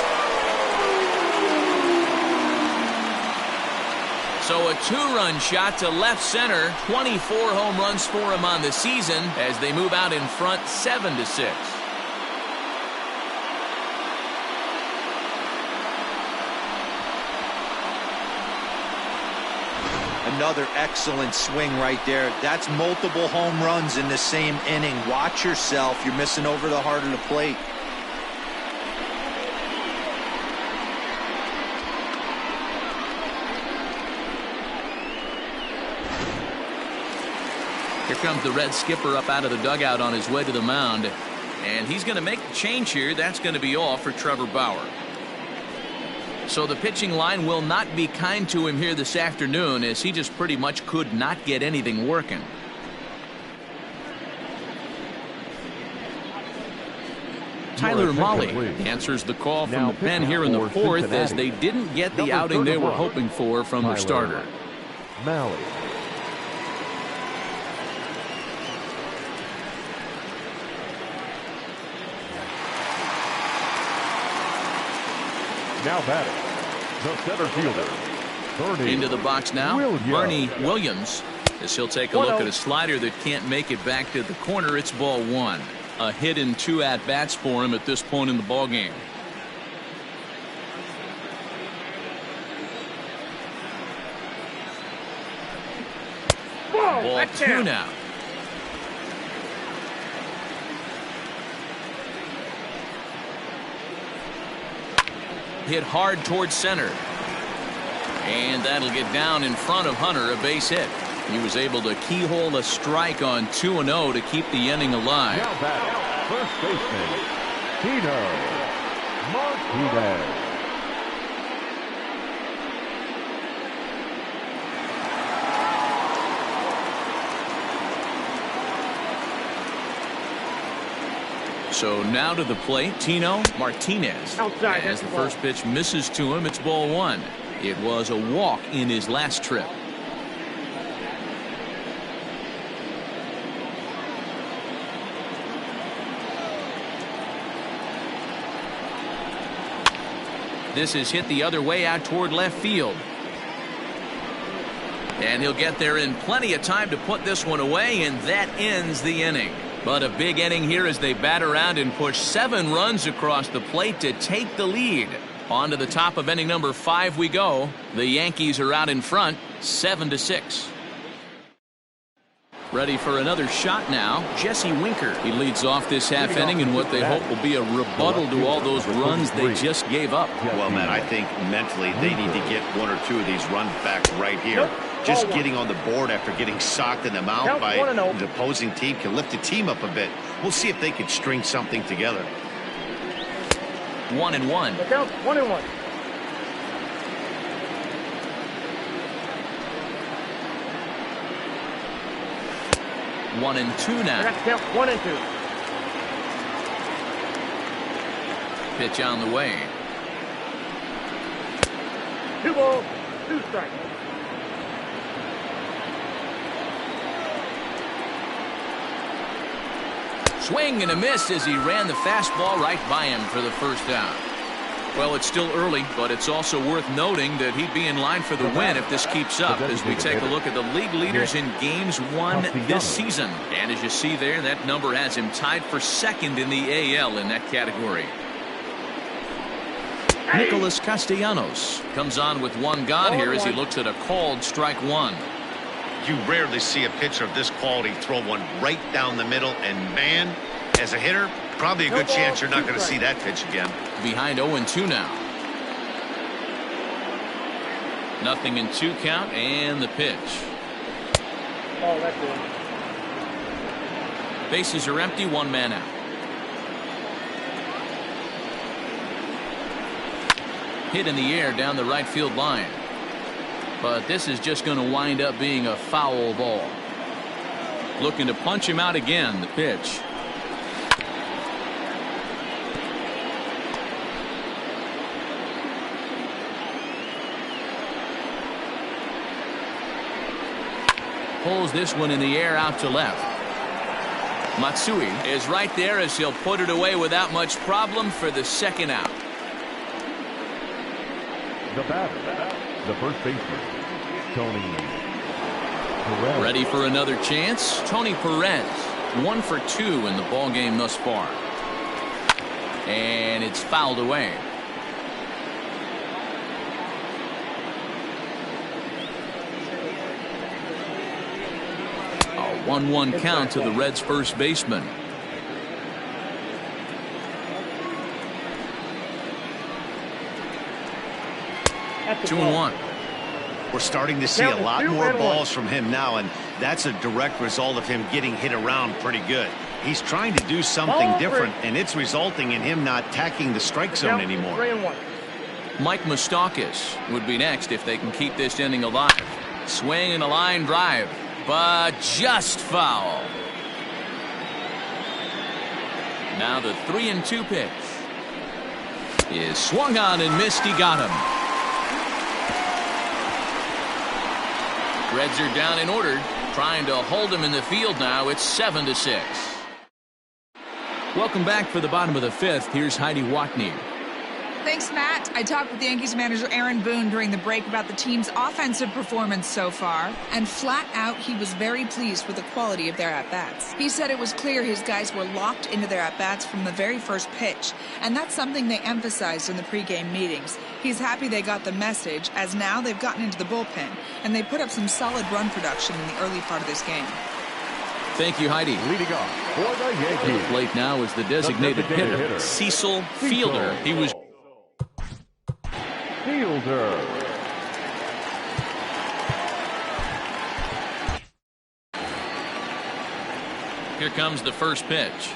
So a 2-run shot to left center. 24 home runs for him on the season as they move out in front 7-6. Another excellent swing right there. That's multiple home runs in the same inning. Watch yourself. You're missing over the heart of the plate. Here comes the Red skipper up out of the dugout on his way to the mound. And he's going to make the change here. That's going to be all for Trevor Bauer. So the pitching line will not be kind to him here this afternoon, as he just pretty much could not get anything working. Tyler Mahle answers the call from the pen here in the fourth, as they didn't get the outing they were hoping for from their starter. Mahle. Now batting, the center fielder, Bernie. Into the box now, Bernie Williams, as he'll take a look at a slider that can't make it back to the corner. It's ball one. A hit and 2 at-bats for him at this point in the ball game. Ball 2 now. Hit hard towards center. And that'll get down in front of Hunter, a base hit. He was able to keyhole a strike on 2-0 to keep the inning alive. Now back, first baseman, Tino Martinez. So now to the plate, Tino Martinez. Outside, as the first pitch misses to him, it's ball one. It was a walk in his last trip. This is hit the other way out toward left field. And he'll get there in plenty of time to put this one away, and that ends the inning. But a big inning here as they bat around and push 7 runs across the plate to take the lead. On to the top of inning number 5 we go. The Yankees are out in front 7-6. Ready for another shot now, Jesse Winker. He leads off this half inning in what they hope will be a rebuttal to all those runs they just gave up. Well, man, I think mentally they need to get 1 or 2 of these runs back right here. Just getting on the board after getting socked in the mouth by the opposing team can lift the team up a bit. We'll see if they can string something together. 1-1. Count 1-1. One and two now. Count 1-2. Pitch on the way. 2 balls, 2 strikes. Swing and a miss as he ran the fastball right by him for the first down. Well, it's still early, but it's also worth noting that he'd be in line for the win if this keeps up, as we take a look at the league leaders in games won this season. And as you see there, that number has him tied for second in the AL in that category. Nicholas Castellanos comes on with one gone here as he looks at a called strike one. You rarely see a pitcher of this quality throw one right down the middle, and man, as a hitter, probably a good chance you're not going to see that pitch again. Behind 0-2 now. 0-2 count and the pitch. Oh, that's good. Bases are empty, 1 man out. Hit in the air down the right field line. But this is just going to wind up being a foul ball. Looking to punch him out again. The pitch. Pulls this one in the air out to left. Matsui is right there as he'll put it away without much problem for the second out. The batter, the first baseman, Tony Perez. Ready for another chance. Tony Perez, 1 for 2 in the ball game thus far. And it's fouled away. A 1-1 count to the Reds' first baseman. That's 2-1. We're starting to see a lot more balls from him now, and that's a direct result of him getting hit around pretty good. He's trying to do something different, and it's resulting in him not tacking the strike zone anymore. 3-1. Mike Moustakas would be next if they can keep this inning alive. Swing and a line drive, but just foul. Now the 3-2 pitch is swung on and missed. He got him. Reds are down in order, trying to hold him in the field now. It's 7-6. Welcome back for the bottom of the 5th. Here's Heidi Watney. Thanks, Matt. I talked with Yankees manager Aaron Boone during the break about the team's offensive performance so far, and flat out, he was very pleased with the quality of their at-bats. He said it was clear his guys were locked into their at-bats from the very first pitch, and that's something they emphasized in the pregame meetings. He's happy they got the message, as now they've gotten into the bullpen, and they put up some solid run production in the early part of this game. Thank you, Heidi. Leading off for the Yankees. The plate now is the designated hitter, Cecil Fielder. He was Fielder. Here comes the first pitch.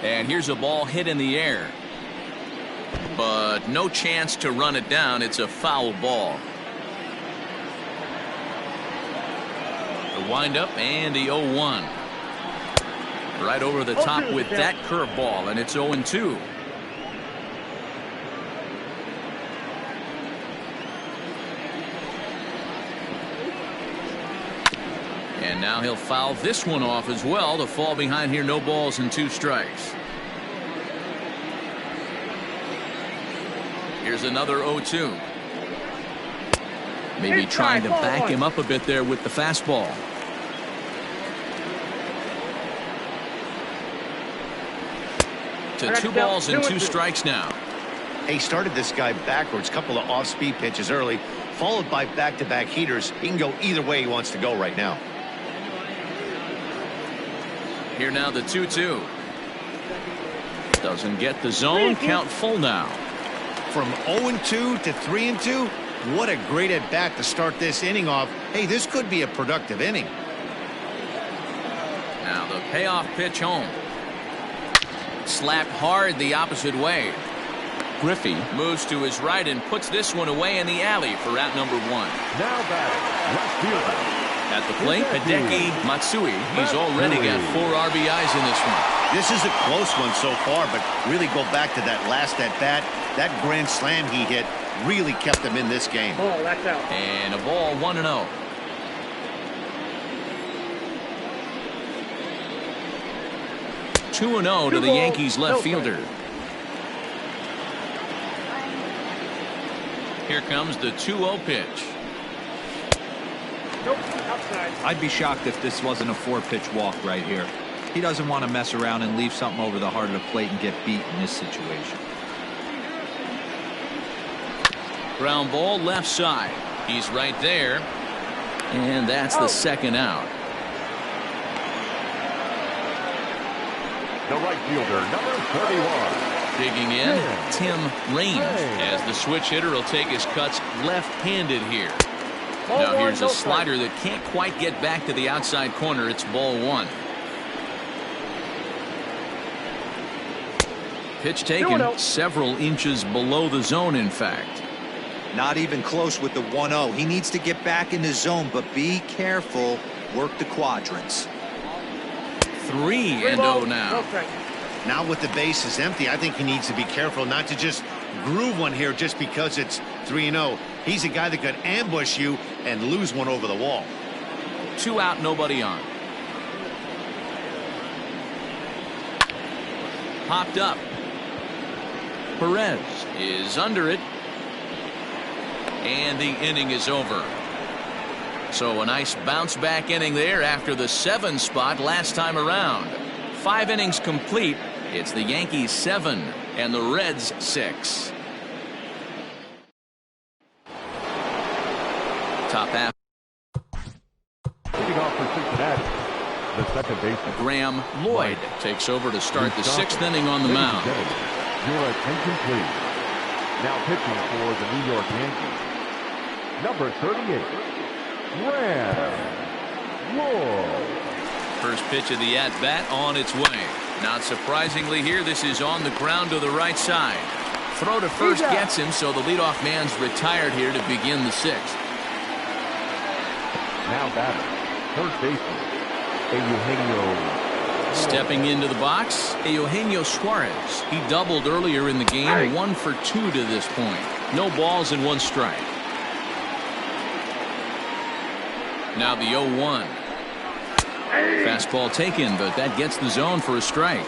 And here's a ball hit in the air. But no chance to run it down. It's a foul ball. The windup and the 0-1. Right over the top with that curveball, and it's 0-2. And now he'll foul this one off as well to fall behind here. No balls and 2 strikes. Here's another 0-2. Maybe trying to back him up a bit there with the fastball. To 2 balls and 2 strikes now. He started this guy backwards, couple of off-speed pitches early, followed by back-to-back heaters. He can go either way he wants to go right now. Here now the 2-2. Doesn't get the zone. Count full now. From 0-2 to 3-2, what a great at-bat to start this inning off. Hey, this could be a productive inning. Now the payoff pitch home. Slapped hard the opposite way. Griffey moves to his right and puts this one away in the alley for out number 1. Now batting, left fielder. At the plate, Hideki Matsui. He's already got 4 RBIs in this one. This is a close one so far, but really go back to that last at-bat. That grand slam he hit really kept him in this game. Oh, that's out. And a ball, 1-0. Two 2-0 to the Yankees left fielder. Here comes the 2-0 pitch. Nope, outside. I'd be shocked if this wasn't a 4-pitch walk right here. He doesn't want to mess around and leave something over the heart of the plate and get beat in this situation. Ground ball left side. He's right there. And that's the second out. The right fielder, number 31. Digging in, Tim Raines, as the switch hitter will take his cuts left-handed here. Now here's a slider that can't quite get back to the outside corner. It's ball one. Pitch taken several inches below the zone, in fact. Not even close with the 1-0. He needs to get back in the zone, but be careful. Work the quadrants. 3-0 now. Now with the bases empty, I think he needs to be careful not to just groove one here just because it's 3-0. He's a guy that could ambush you and lose one over the wall. 2 out, nobody on. Popped up. Perez is under it. And the inning is over. So a nice bounce back inning there after the 7 spot last time around. 5 innings complete. It's the Yankees 7 and the Reds 6. Top half. Leading off for Cincinnati, the second baseman, Graham Lloyd takes over to start the 6th inning on the mound. Your attention, please. Now pitching for the New York Yankees, number 38, Graham Lloyd. First pitch of the at-bat on its way. Not surprisingly here, this is on the ground to the right side. Throw to first gets him, so the leadoff man's retired here to begin the 6th. Now batter, third baseman, Eugenio. Stepping into the box, Eugenio Suarez. He doubled earlier in the game, 1 for 2 to this point. No balls and 1 strike. Now the 0-1. Fastball taken, but that gets the zone for a strike.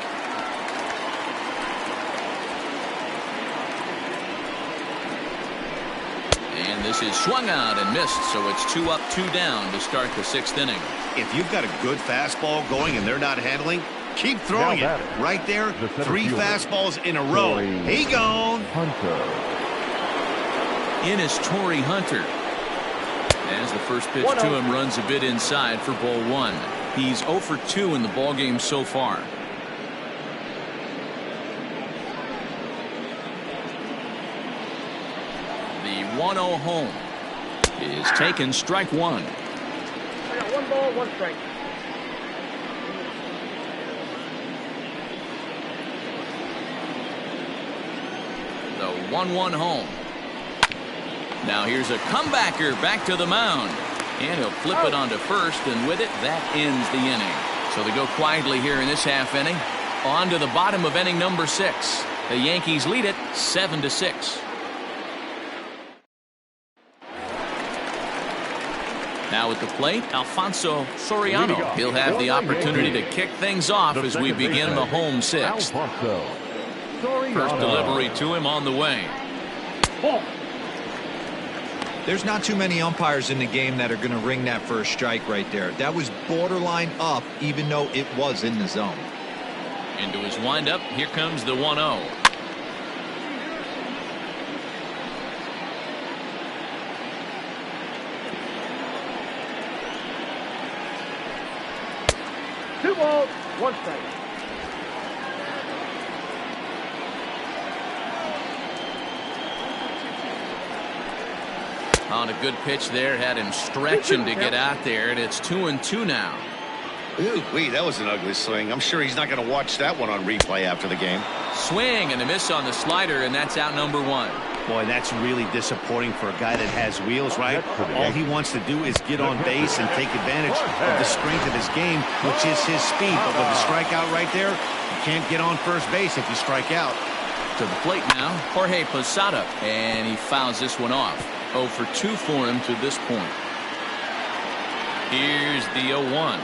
And this is swung out and missed, so it's 2 up, 2 down to start the 6th inning. If you've got a good fastball going and they're not handling, keep throwing it. Right there, 3 fastballs in a row. He gone. In is Torrey Hunter. As the first pitch to him runs a bit inside for ball 1. He's 0 for 2 in the ballgame so far. The 1-0 home is taken, strike 1. I got 1 ball, 1 strike. The 1-1 home. Now here's a comebacker back to the mound. And he'll flip it onto first, and with it, that ends the inning. So they go quietly here in this half inning. On to the bottom of inning number 6. The Yankees lead it 7-6. Now at the plate, Alfonso Soriano. He'll have the opportunity to kick things off as we begin the home 6th. First delivery to him on the way. There's not too many umpires in the game that are going to ring that first strike right there. That was borderline up, even though it was in the zone. Into his windup, here comes the 1-0. Two balls, 1 strike. On a good pitch there, had him stretching to get out there, and it's 2-2 now. Ooh-wee, that was an ugly swing. I'm sure he's not going to watch that one on replay after the game. Swing and a miss on the slider, and that's out number 1. Boy, that's really disappointing for a guy that has wheels, right? All he wants to do is get on base and take advantage of the strength of his game, which is his speed. But with the strikeout right there, you can't get on first base if you strike out. To the plate now, Jorge Posada, and he fouls this one off. 0 for 2 for him to this point. Here's the 0-1.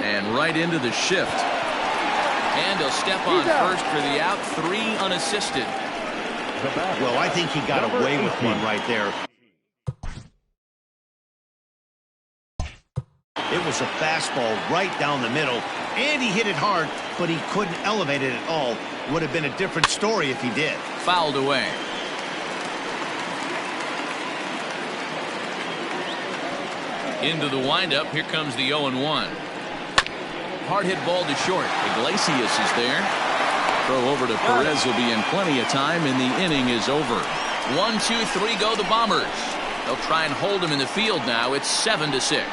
And right into the shift. And he'll step on first for the out. 3 unassisted. Well, I think he got away with one right there. It was a fastball right down the middle, and he hit it hard, but he couldn't elevate it at all. Would have been a different story if he did. Fouled away. Into the windup. Here comes the 0-1. Hard hit ball to short. Iglesias is there. Throw over to Perez will be in plenty of time, and the inning is over. 1, 2, 3 go the Bombers. They'll try and hold him in the field now. It's 7-6.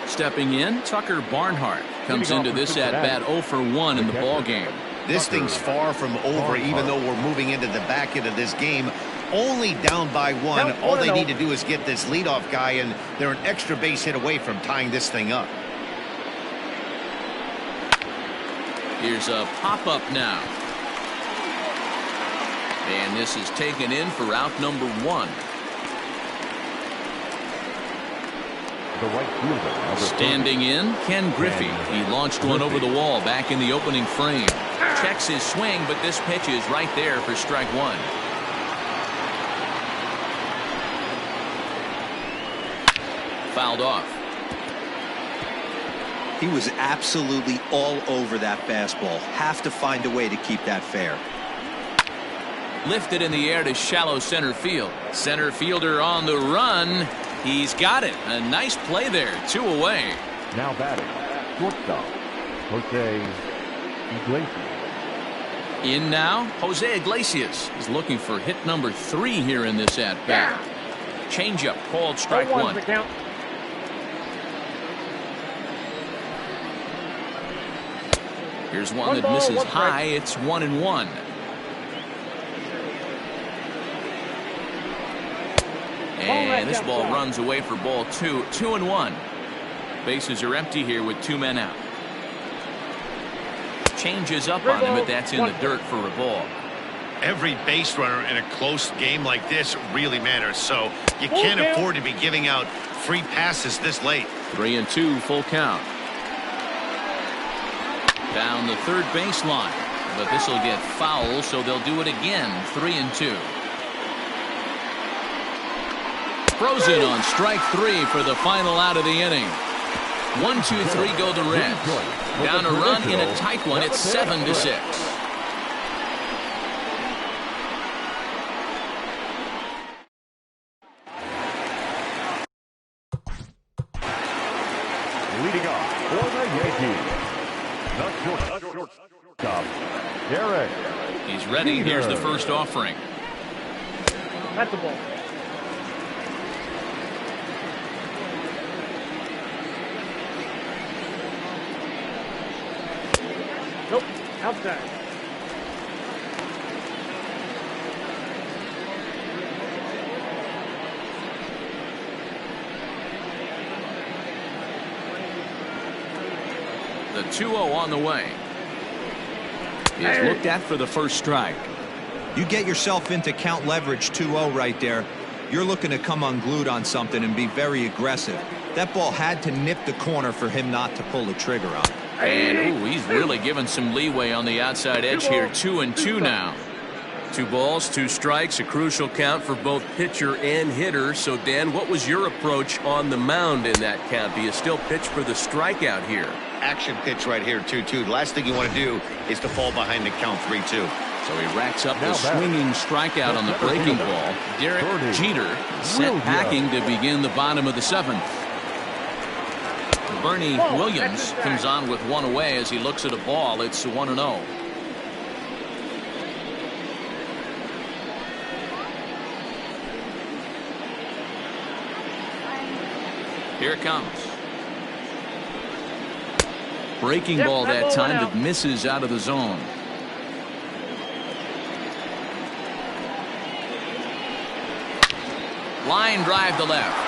Stepping in, Tucker Barnhart comes into this at-bat 0 for 1 in the ball game. This thing's far from over, even though we're moving into the back end of this game. Only down by 1. All they need to do is get this leadoff guy, and they're an extra base hit away from tying this thing up. Here's a pop-up now. And this is taken in for out number 1. The right fielder, standing in, Ken Griffey. He launched one over the wall back in the opening frame. Checks his swing, but this pitch is right there for strike 1. Fouled off. He was absolutely all over that fastball. Have to find a way to keep that fair. Lifted in the air to shallow center field. Center fielder on the run. He's got it. A nice play there. 2 away. Now batting, shortstop, Jose Iglesias. In now, Jose Iglesias is looking for hit number 3 here in this at-bat. Changeup called strike 1. Here's one that misses high. It's 1-1. And this ball runs away for ball 2. 2-1. Bases are empty here with 2 men out. Changes up on him, but that's in the dirt for a ball. Every base runner in a close game like this really matters, so you can't afford to be giving out free passes this late. 3-2, full count. Down the third baseline, but this will get foul, so they'll do it again. 3-2. Frozen on strike 3 for the final out of the inning. 1, 2, 3 go the Reds. Down a run in a tight one. It's 7-6. Leading off for the Yankees, the shortstop, Derek. He's ready. Here's the first offering. That's the ball. Nope, outside. The 2-0 on the way. Is looked at for the first strike. You get yourself into count leverage 2-0 right there. You're looking to come unglued on something and be very aggressive. That ball had to nip the corner for him not to pull the trigger on. And ooh, he's really given some leeway on the outside edge here. 2-2 now. 2 balls, 2 strikes, a crucial count for both pitcher and hitter. So, Dan, what was your approach on the mound in that count? Do you still pitch for the strikeout here? Action pitch right here, 2-2. The last thing you want to do is to fall behind the count 3-2. So he racks up the swinging strikeout on the breaking ball. Derek Jeter set packing to begin the bottom of the 7th. Bernie Williams comes on with 1 away as he looks at a ball. It's 1-0. Here it comes. Breaking ball that time that misses out of the zone. Line drive to left.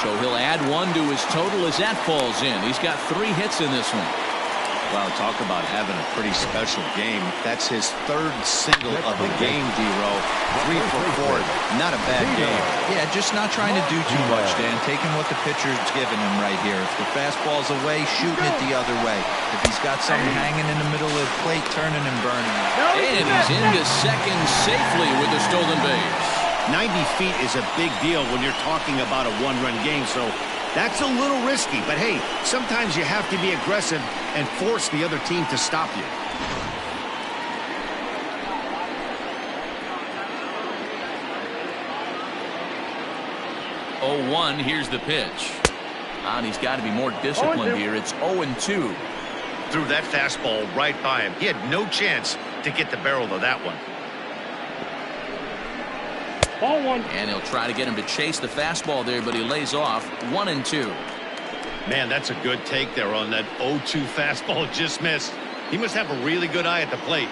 So he'll add 1 to his total as that falls in. He's got 3 hits in this one. Well, talk about having a pretty special game. That's his 3rd single of the game, D-Row. 3 for 4. Not a bad game. Yeah, just not trying to do too much, Dan. Taking what the pitcher's giving him right here. If the fastball's away, shooting it the other way. If he's got something hanging in the middle of the plate, turning and burning. And he's into second safely with the stolen base. 90 feet is a big deal when you're talking about a 1-run game, so that's a little risky. But hey, sometimes you have to be aggressive and force the other team to stop you. 0-1. Here's the pitch. And he's got to be more disciplined here. It's 0-2. Threw that fastball right by him. He had no chance to get the barrel of that one. Ball one. And he'll try to get him to chase the fastball there, but he lays off. 1-2. Man, that's a good take there on that 0-2 fastball. Just missed. He must have a really good eye at the plate.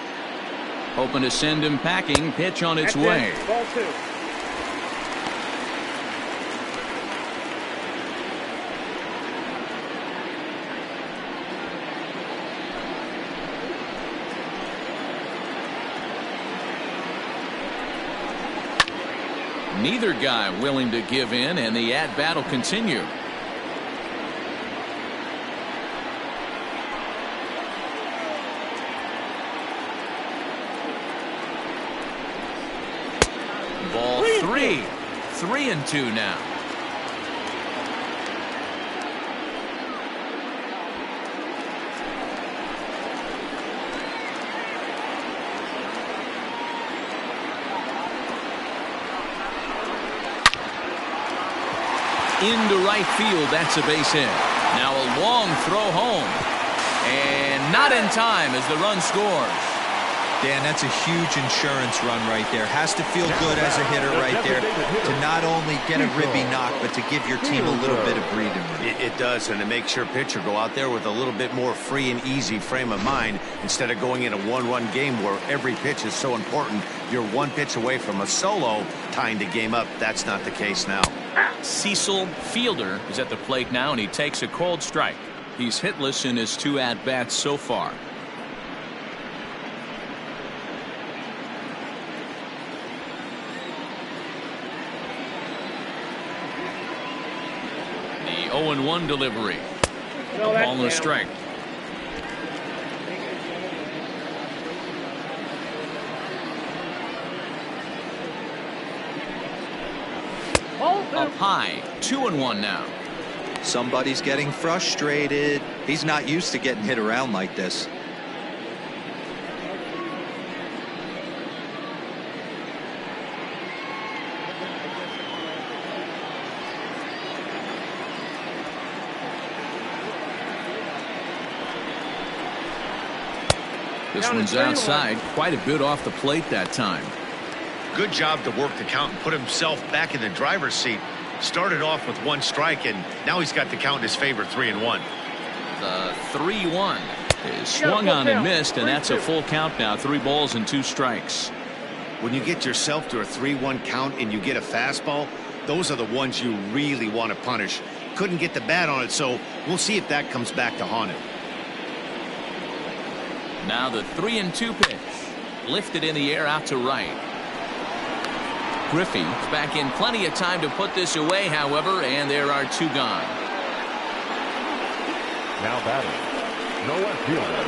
Hoping to send him packing. Pitch on its way. Ball two. Neither guy willing to give in, and the at-bat will continue. Ball 3. 3-2 now. Into right field. That's a base hit. Now a long throw home. And not in time as the run scores. Dan, that's a huge insurance run right there. Has to feel good as a hitter right there to not only get a ribby knock, but to give your team a little bit of breathing room. It does, and it makes your pitcher go out there with a little bit more free and easy frame of mind instead of going in a 1-1 game where every pitch is so important. You're one pitch away from a solo tying the game up. That's not the case now. Cecil Fielder is at the plate now, and he takes a cold strike. He's hitless in his 2 at-bats so far. The 0-1 delivery. A ball and a strike. Up high. 2-1 now. Somebody's getting frustrated. He's not used to getting hit around like this. This one's outside. Quite a bit off the plate that time. Good job to work the count and put himself back in the driver's seat. Started off with 1 strike, and now he's got the count in his favor, 3-1. The 3-1 is swung on and missed, and that's a full count now. 3 balls and 2 strikes. When you get yourself to a 3-1 count and you get a fastball, those are the ones you really want to punish. Couldn't get the bat on it, so we'll see if that comes back to haunt him. Now the 3-2 pitch. Lifted in the air out to right. Griffey's back in plenty of time to put this away, however, and there are 2 gone. Now batting, no left fielder,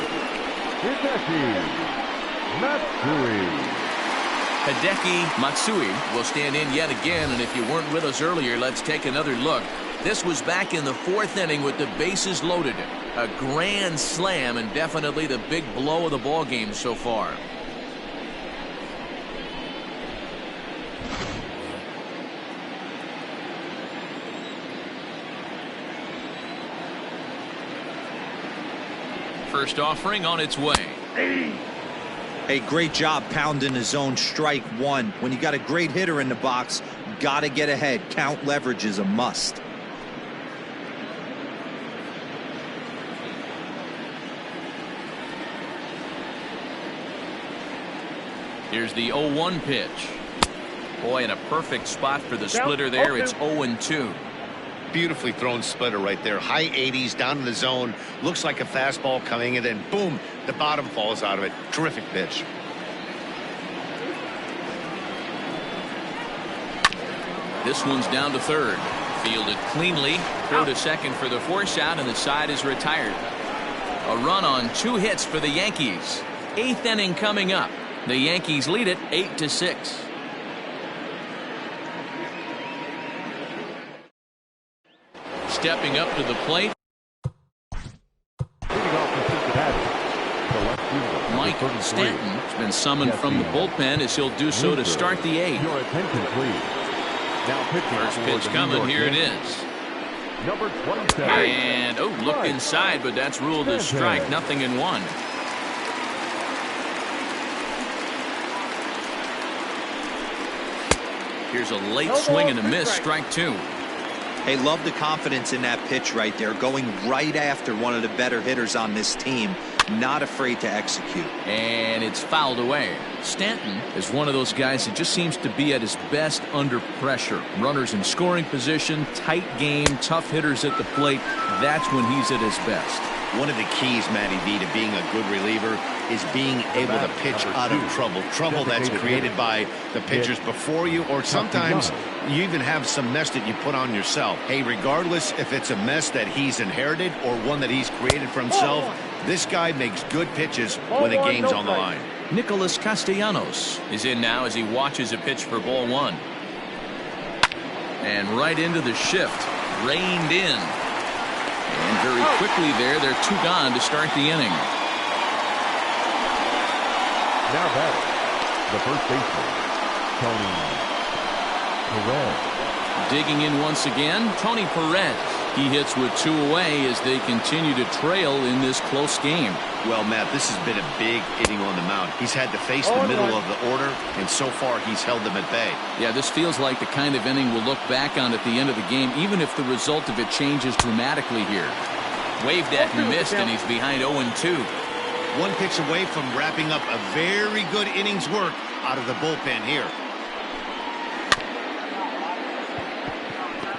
Hideki Matsui. Hideki Matsui will stand in yet again, and if you weren't with us earlier, let's take another look. This was back in the 4th inning with the bases loaded. A grand slam, and definitely the big blow of the ball game so far. First offering on its way. Hey, great job pounding his own strike 1. When you got a great hitter in the box, got to get ahead. Count leverage is a must. Here's the 0-1 pitch. Boy, in a perfect spot for the splitter there. It's 0-2. Beautifully thrown splitter right there. High 80s down in the zone. Looks like a fastball coming in, and boom, the bottom falls out of it. Terrific pitch. This one's down to third. Fielded cleanly. Throw to second for the force out, and the side is retired. A run on 2 hits for the Yankees. 8th inning coming up. The Yankees lead it 8-6. Stepping up to the plate. Mike Stanton has been summoned from the bullpen as he'll do so to start the 8th. Your attention, please. Now pitching First for pitch the New coming. York Here it Yankees. is. Number 27. And, oh, looked inside, but that's ruled a strike. 0-1. Here's a late swing and a miss. Strike 2. Hey, love the confidence in that pitch right there. Going right after one of the better hitters on this team. Not afraid to execute. And it's fouled away. Stanton is one of those guys that just seems to be at his best under pressure. Runners in scoring position, tight game, tough hitters at the plate. That's when he's at his best. One of the keys, Matty V, to being a good reliever is being able to pitch out of trouble. Trouble that's created by the pitchers before you, or sometimes you even have some mess that you put on yourself. Hey, regardless if it's a mess that he's inherited or one that he's created for himself, this guy makes good pitches when the game's on the line. Nicholas Castellanos is in now as he watches a pitch for ball 1. And right into the shift. Reined in. And very quickly there, they're 2 gone to start the inning. Now batting, the first baseman, Tony Perez. Digging in once again, Tony Perez. He hits with 2 away as they continue to trail in this close game. Well, Matt, this has been a big inning on the mound. He's had to face the middle of the order, and so far he's held them at bay. Yeah, this feels like the kind of inning we'll look back on at the end of the game, even if the result of it changes dramatically here. Waved at and missed, and he's behind 0-2. 1 pitch away from wrapping up a very good inning's work out of the bullpen here.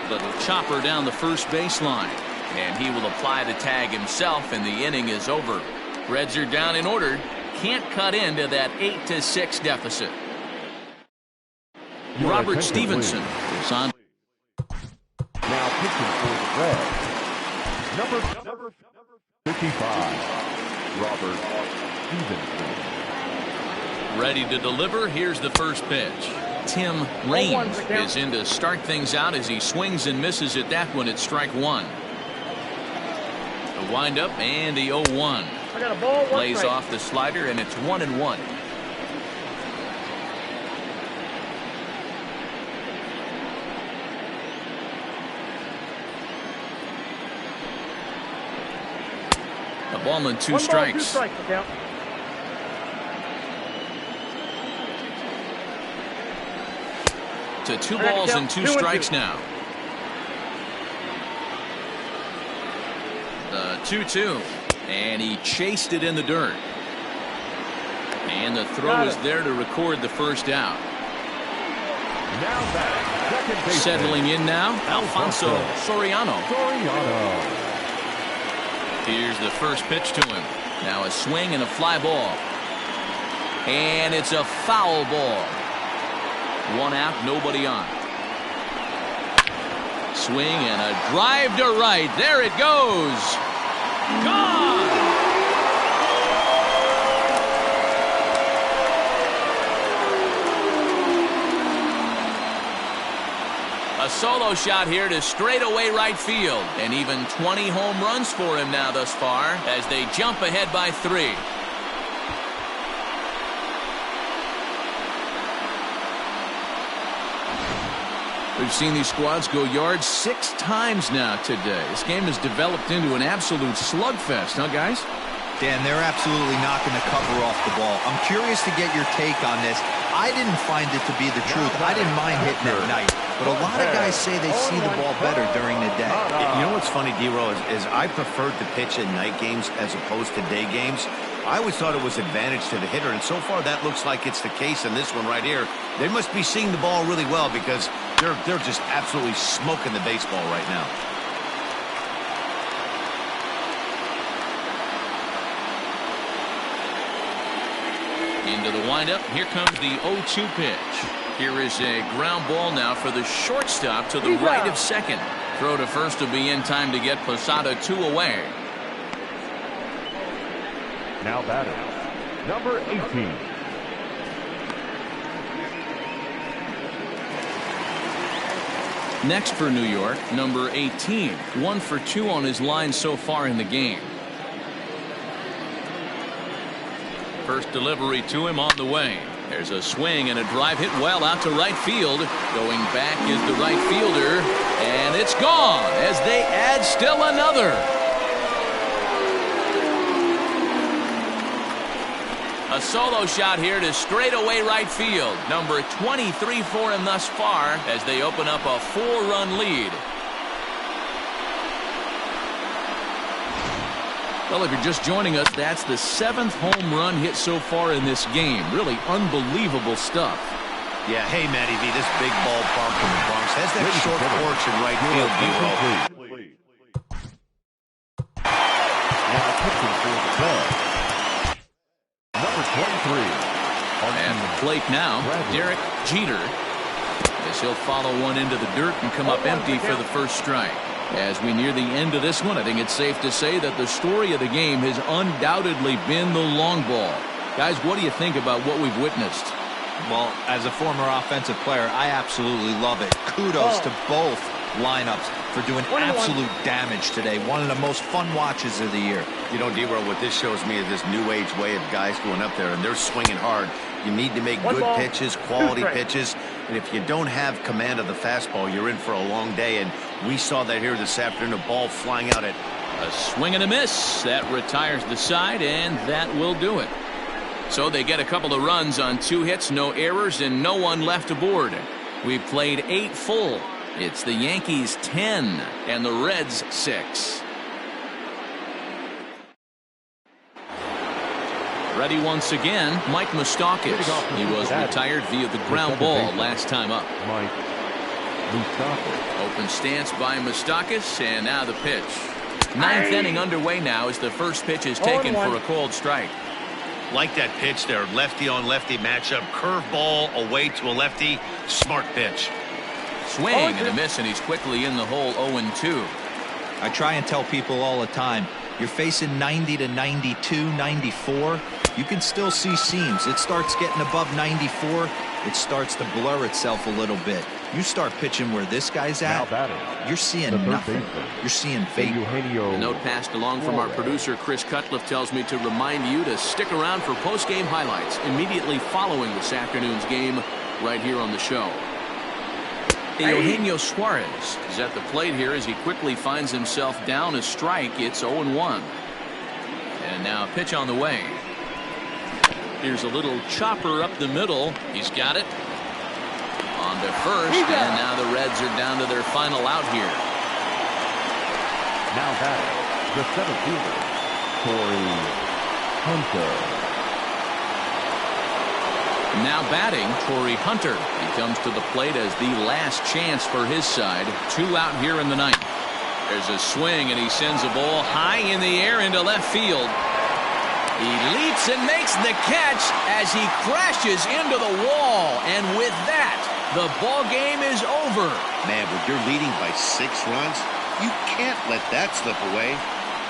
Little chopper down the first baseline, and he will apply the tag himself, and the inning is over. Reds are down in order. Can't cut into that 8-6 deficit. Robert Stevenson is on. Now pitching for the Reds, number 55, Robert Stevenson. Ready to deliver. Here's the first pitch. Tim Raines is in to start things out as he swings and misses at that one. It's strike 1. The windup and the 0-1. Lays off the slider, and it's 1-1. A ball and 2 strikes. To 2 balls and 2 strikes now. The 2-2. And he chased it in the dirt. And the throw is there to record the first out. Now back, second baseman. Settling in now, Alfonso Soriano. Here's the first pitch to him. Now a swing and a fly ball. And it's a foul ball. 1 out, nobody on. Swing and a drive to right. There it goes. Gone. A solo shot here to straightaway right field. And even 20 home runs for him now thus far as they jump ahead by 3. We've seen these squads go yards 6 times now today. This game has developed into an absolute slugfest, huh, guys? Dan, they're absolutely knocking the cover off the ball. I'm curious to get your take on this. I didn't find it to be the truth. I didn't mind hitting at night. But a lot of guys say they see the ball better during the day. You know what's funny, D-Row, is I preferred to pitch in night games as opposed to day games. I always thought it was advantage to the hitter, and so far that looks like it's the case in this one right here. They must be seeing the ball really well because they're just absolutely smoking the baseball right now. Into the windup. Here comes the 0-2 pitch. Here is a ground ball now for the shortstop to the right of second. Throw to first will be in time to get Posada 2 away. Now batting, number 18. Next for New York, number 18. 1 for 2 on his line so far in the game. First delivery to him on the way. There's a swing and a drive hit well out to right field. Going back is the right fielder, and it's gone as they add still another. A solo shot here to straightaway right field. Number 23 for him thus far as they open up a 4-run lead. Well, if you're just joining us, that's the 7th home run hit so far in this game. Really unbelievable stuff. Yeah, hey, Matty V, this big ball bump from the Bronx has that short porch in right field, B-roll. Now pitching for the Cubs. Number 23. At the plate now, Derek Jeter. As he'll follow one into the dirt and come up empty for the first strike. As we near the end of this one, I think it's safe to say that the story of the game has undoubtedly been the long ball. Guys, what do you think about what we've witnessed? Well, as a former offensive player, I absolutely love it. Kudos to both lineups for doing absolute damage today. One of the most fun watches of the year. You know, D-Roll, what this shows me is this new age way of guys going up there and they're swinging hard. You need to make good pitches, quality pitches, and if you don't have command of the fastball, you're in for a long day, and we saw that here this afternoon, a ball flying out at a swing and a miss. That retires the side, and that will do it. So they get a couple of runs on 2 hits, no errors, and no one left aboard. We've played 8 full. It's the Yankees 10 and the Reds 6. Ready once again, Mike Moustakas. He was retired via the ground ball last time up. Mike Moustakas. Open stance by Moustakas, and now the pitch. 9th inning underway now as the first pitch is taken for a called strike. Like that pitch there, lefty on lefty matchup, curveball away to a lefty, smart pitch. Swing and a miss, and he's quickly in the hole. 0-2. I try and tell people all the time, you're facing 90 to 92, 94. You can still see seams. It starts getting above 94. It starts to blur itself a little bit. You start pitching where this guy's at, you're seeing nothing. You're seeing vapor. A note passed along from our producer, Chris Cutcliffe, tells me to remind you to stick around for post-game highlights immediately following this afternoon's game right here on the show. Eugenio Suarez is at the plate here as he quickly finds himself down a strike. It's 0-1. And now a pitch on the way. Here's a little chopper up the middle. He's got it. On to first, and now the Reds are down to their final out here. Now batting, the 7th fielder, Corey Hunter. Now batting, Torrey Hunter. He comes to the plate as the last chance for his side. 2 out here in the 9th. There's a swing, and he sends a ball high in the air into left field. He leaps and makes the catch as he crashes into the wall. And with that, the ball game is over. Man, when you're leading by 6 runs, you can't let that slip away.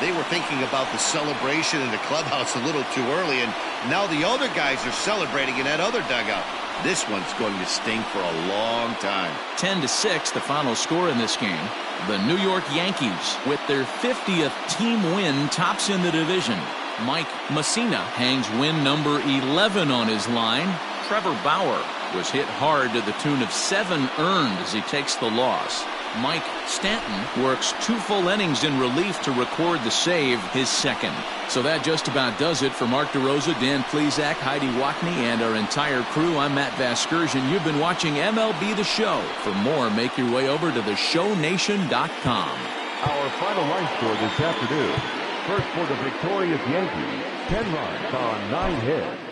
They were thinking about the celebration in the clubhouse a little too early, and now the other guys are celebrating in that other dugout. This one's going to sting for a long time. 10-6, the final score in this game. The New York Yankees, with their 50th team win, tops in the division. Mike Mussina hangs win number 11 on his line. Trevor Bauer was hit hard to the tune of 7 earned as he takes the loss. Mike Stanton works 2 full innings in relief to record the save, his 2nd. So that just about does it for Mark DeRosa, Dan Plesac, Heidi Wackney, and our entire crew. I'm Matt Vasgersian. You've been watching MLB The Show. For more, make your way over to theshownation.com. Our final line score this afternoon. First for the victorious Yankees, 10 runs on 9 hits.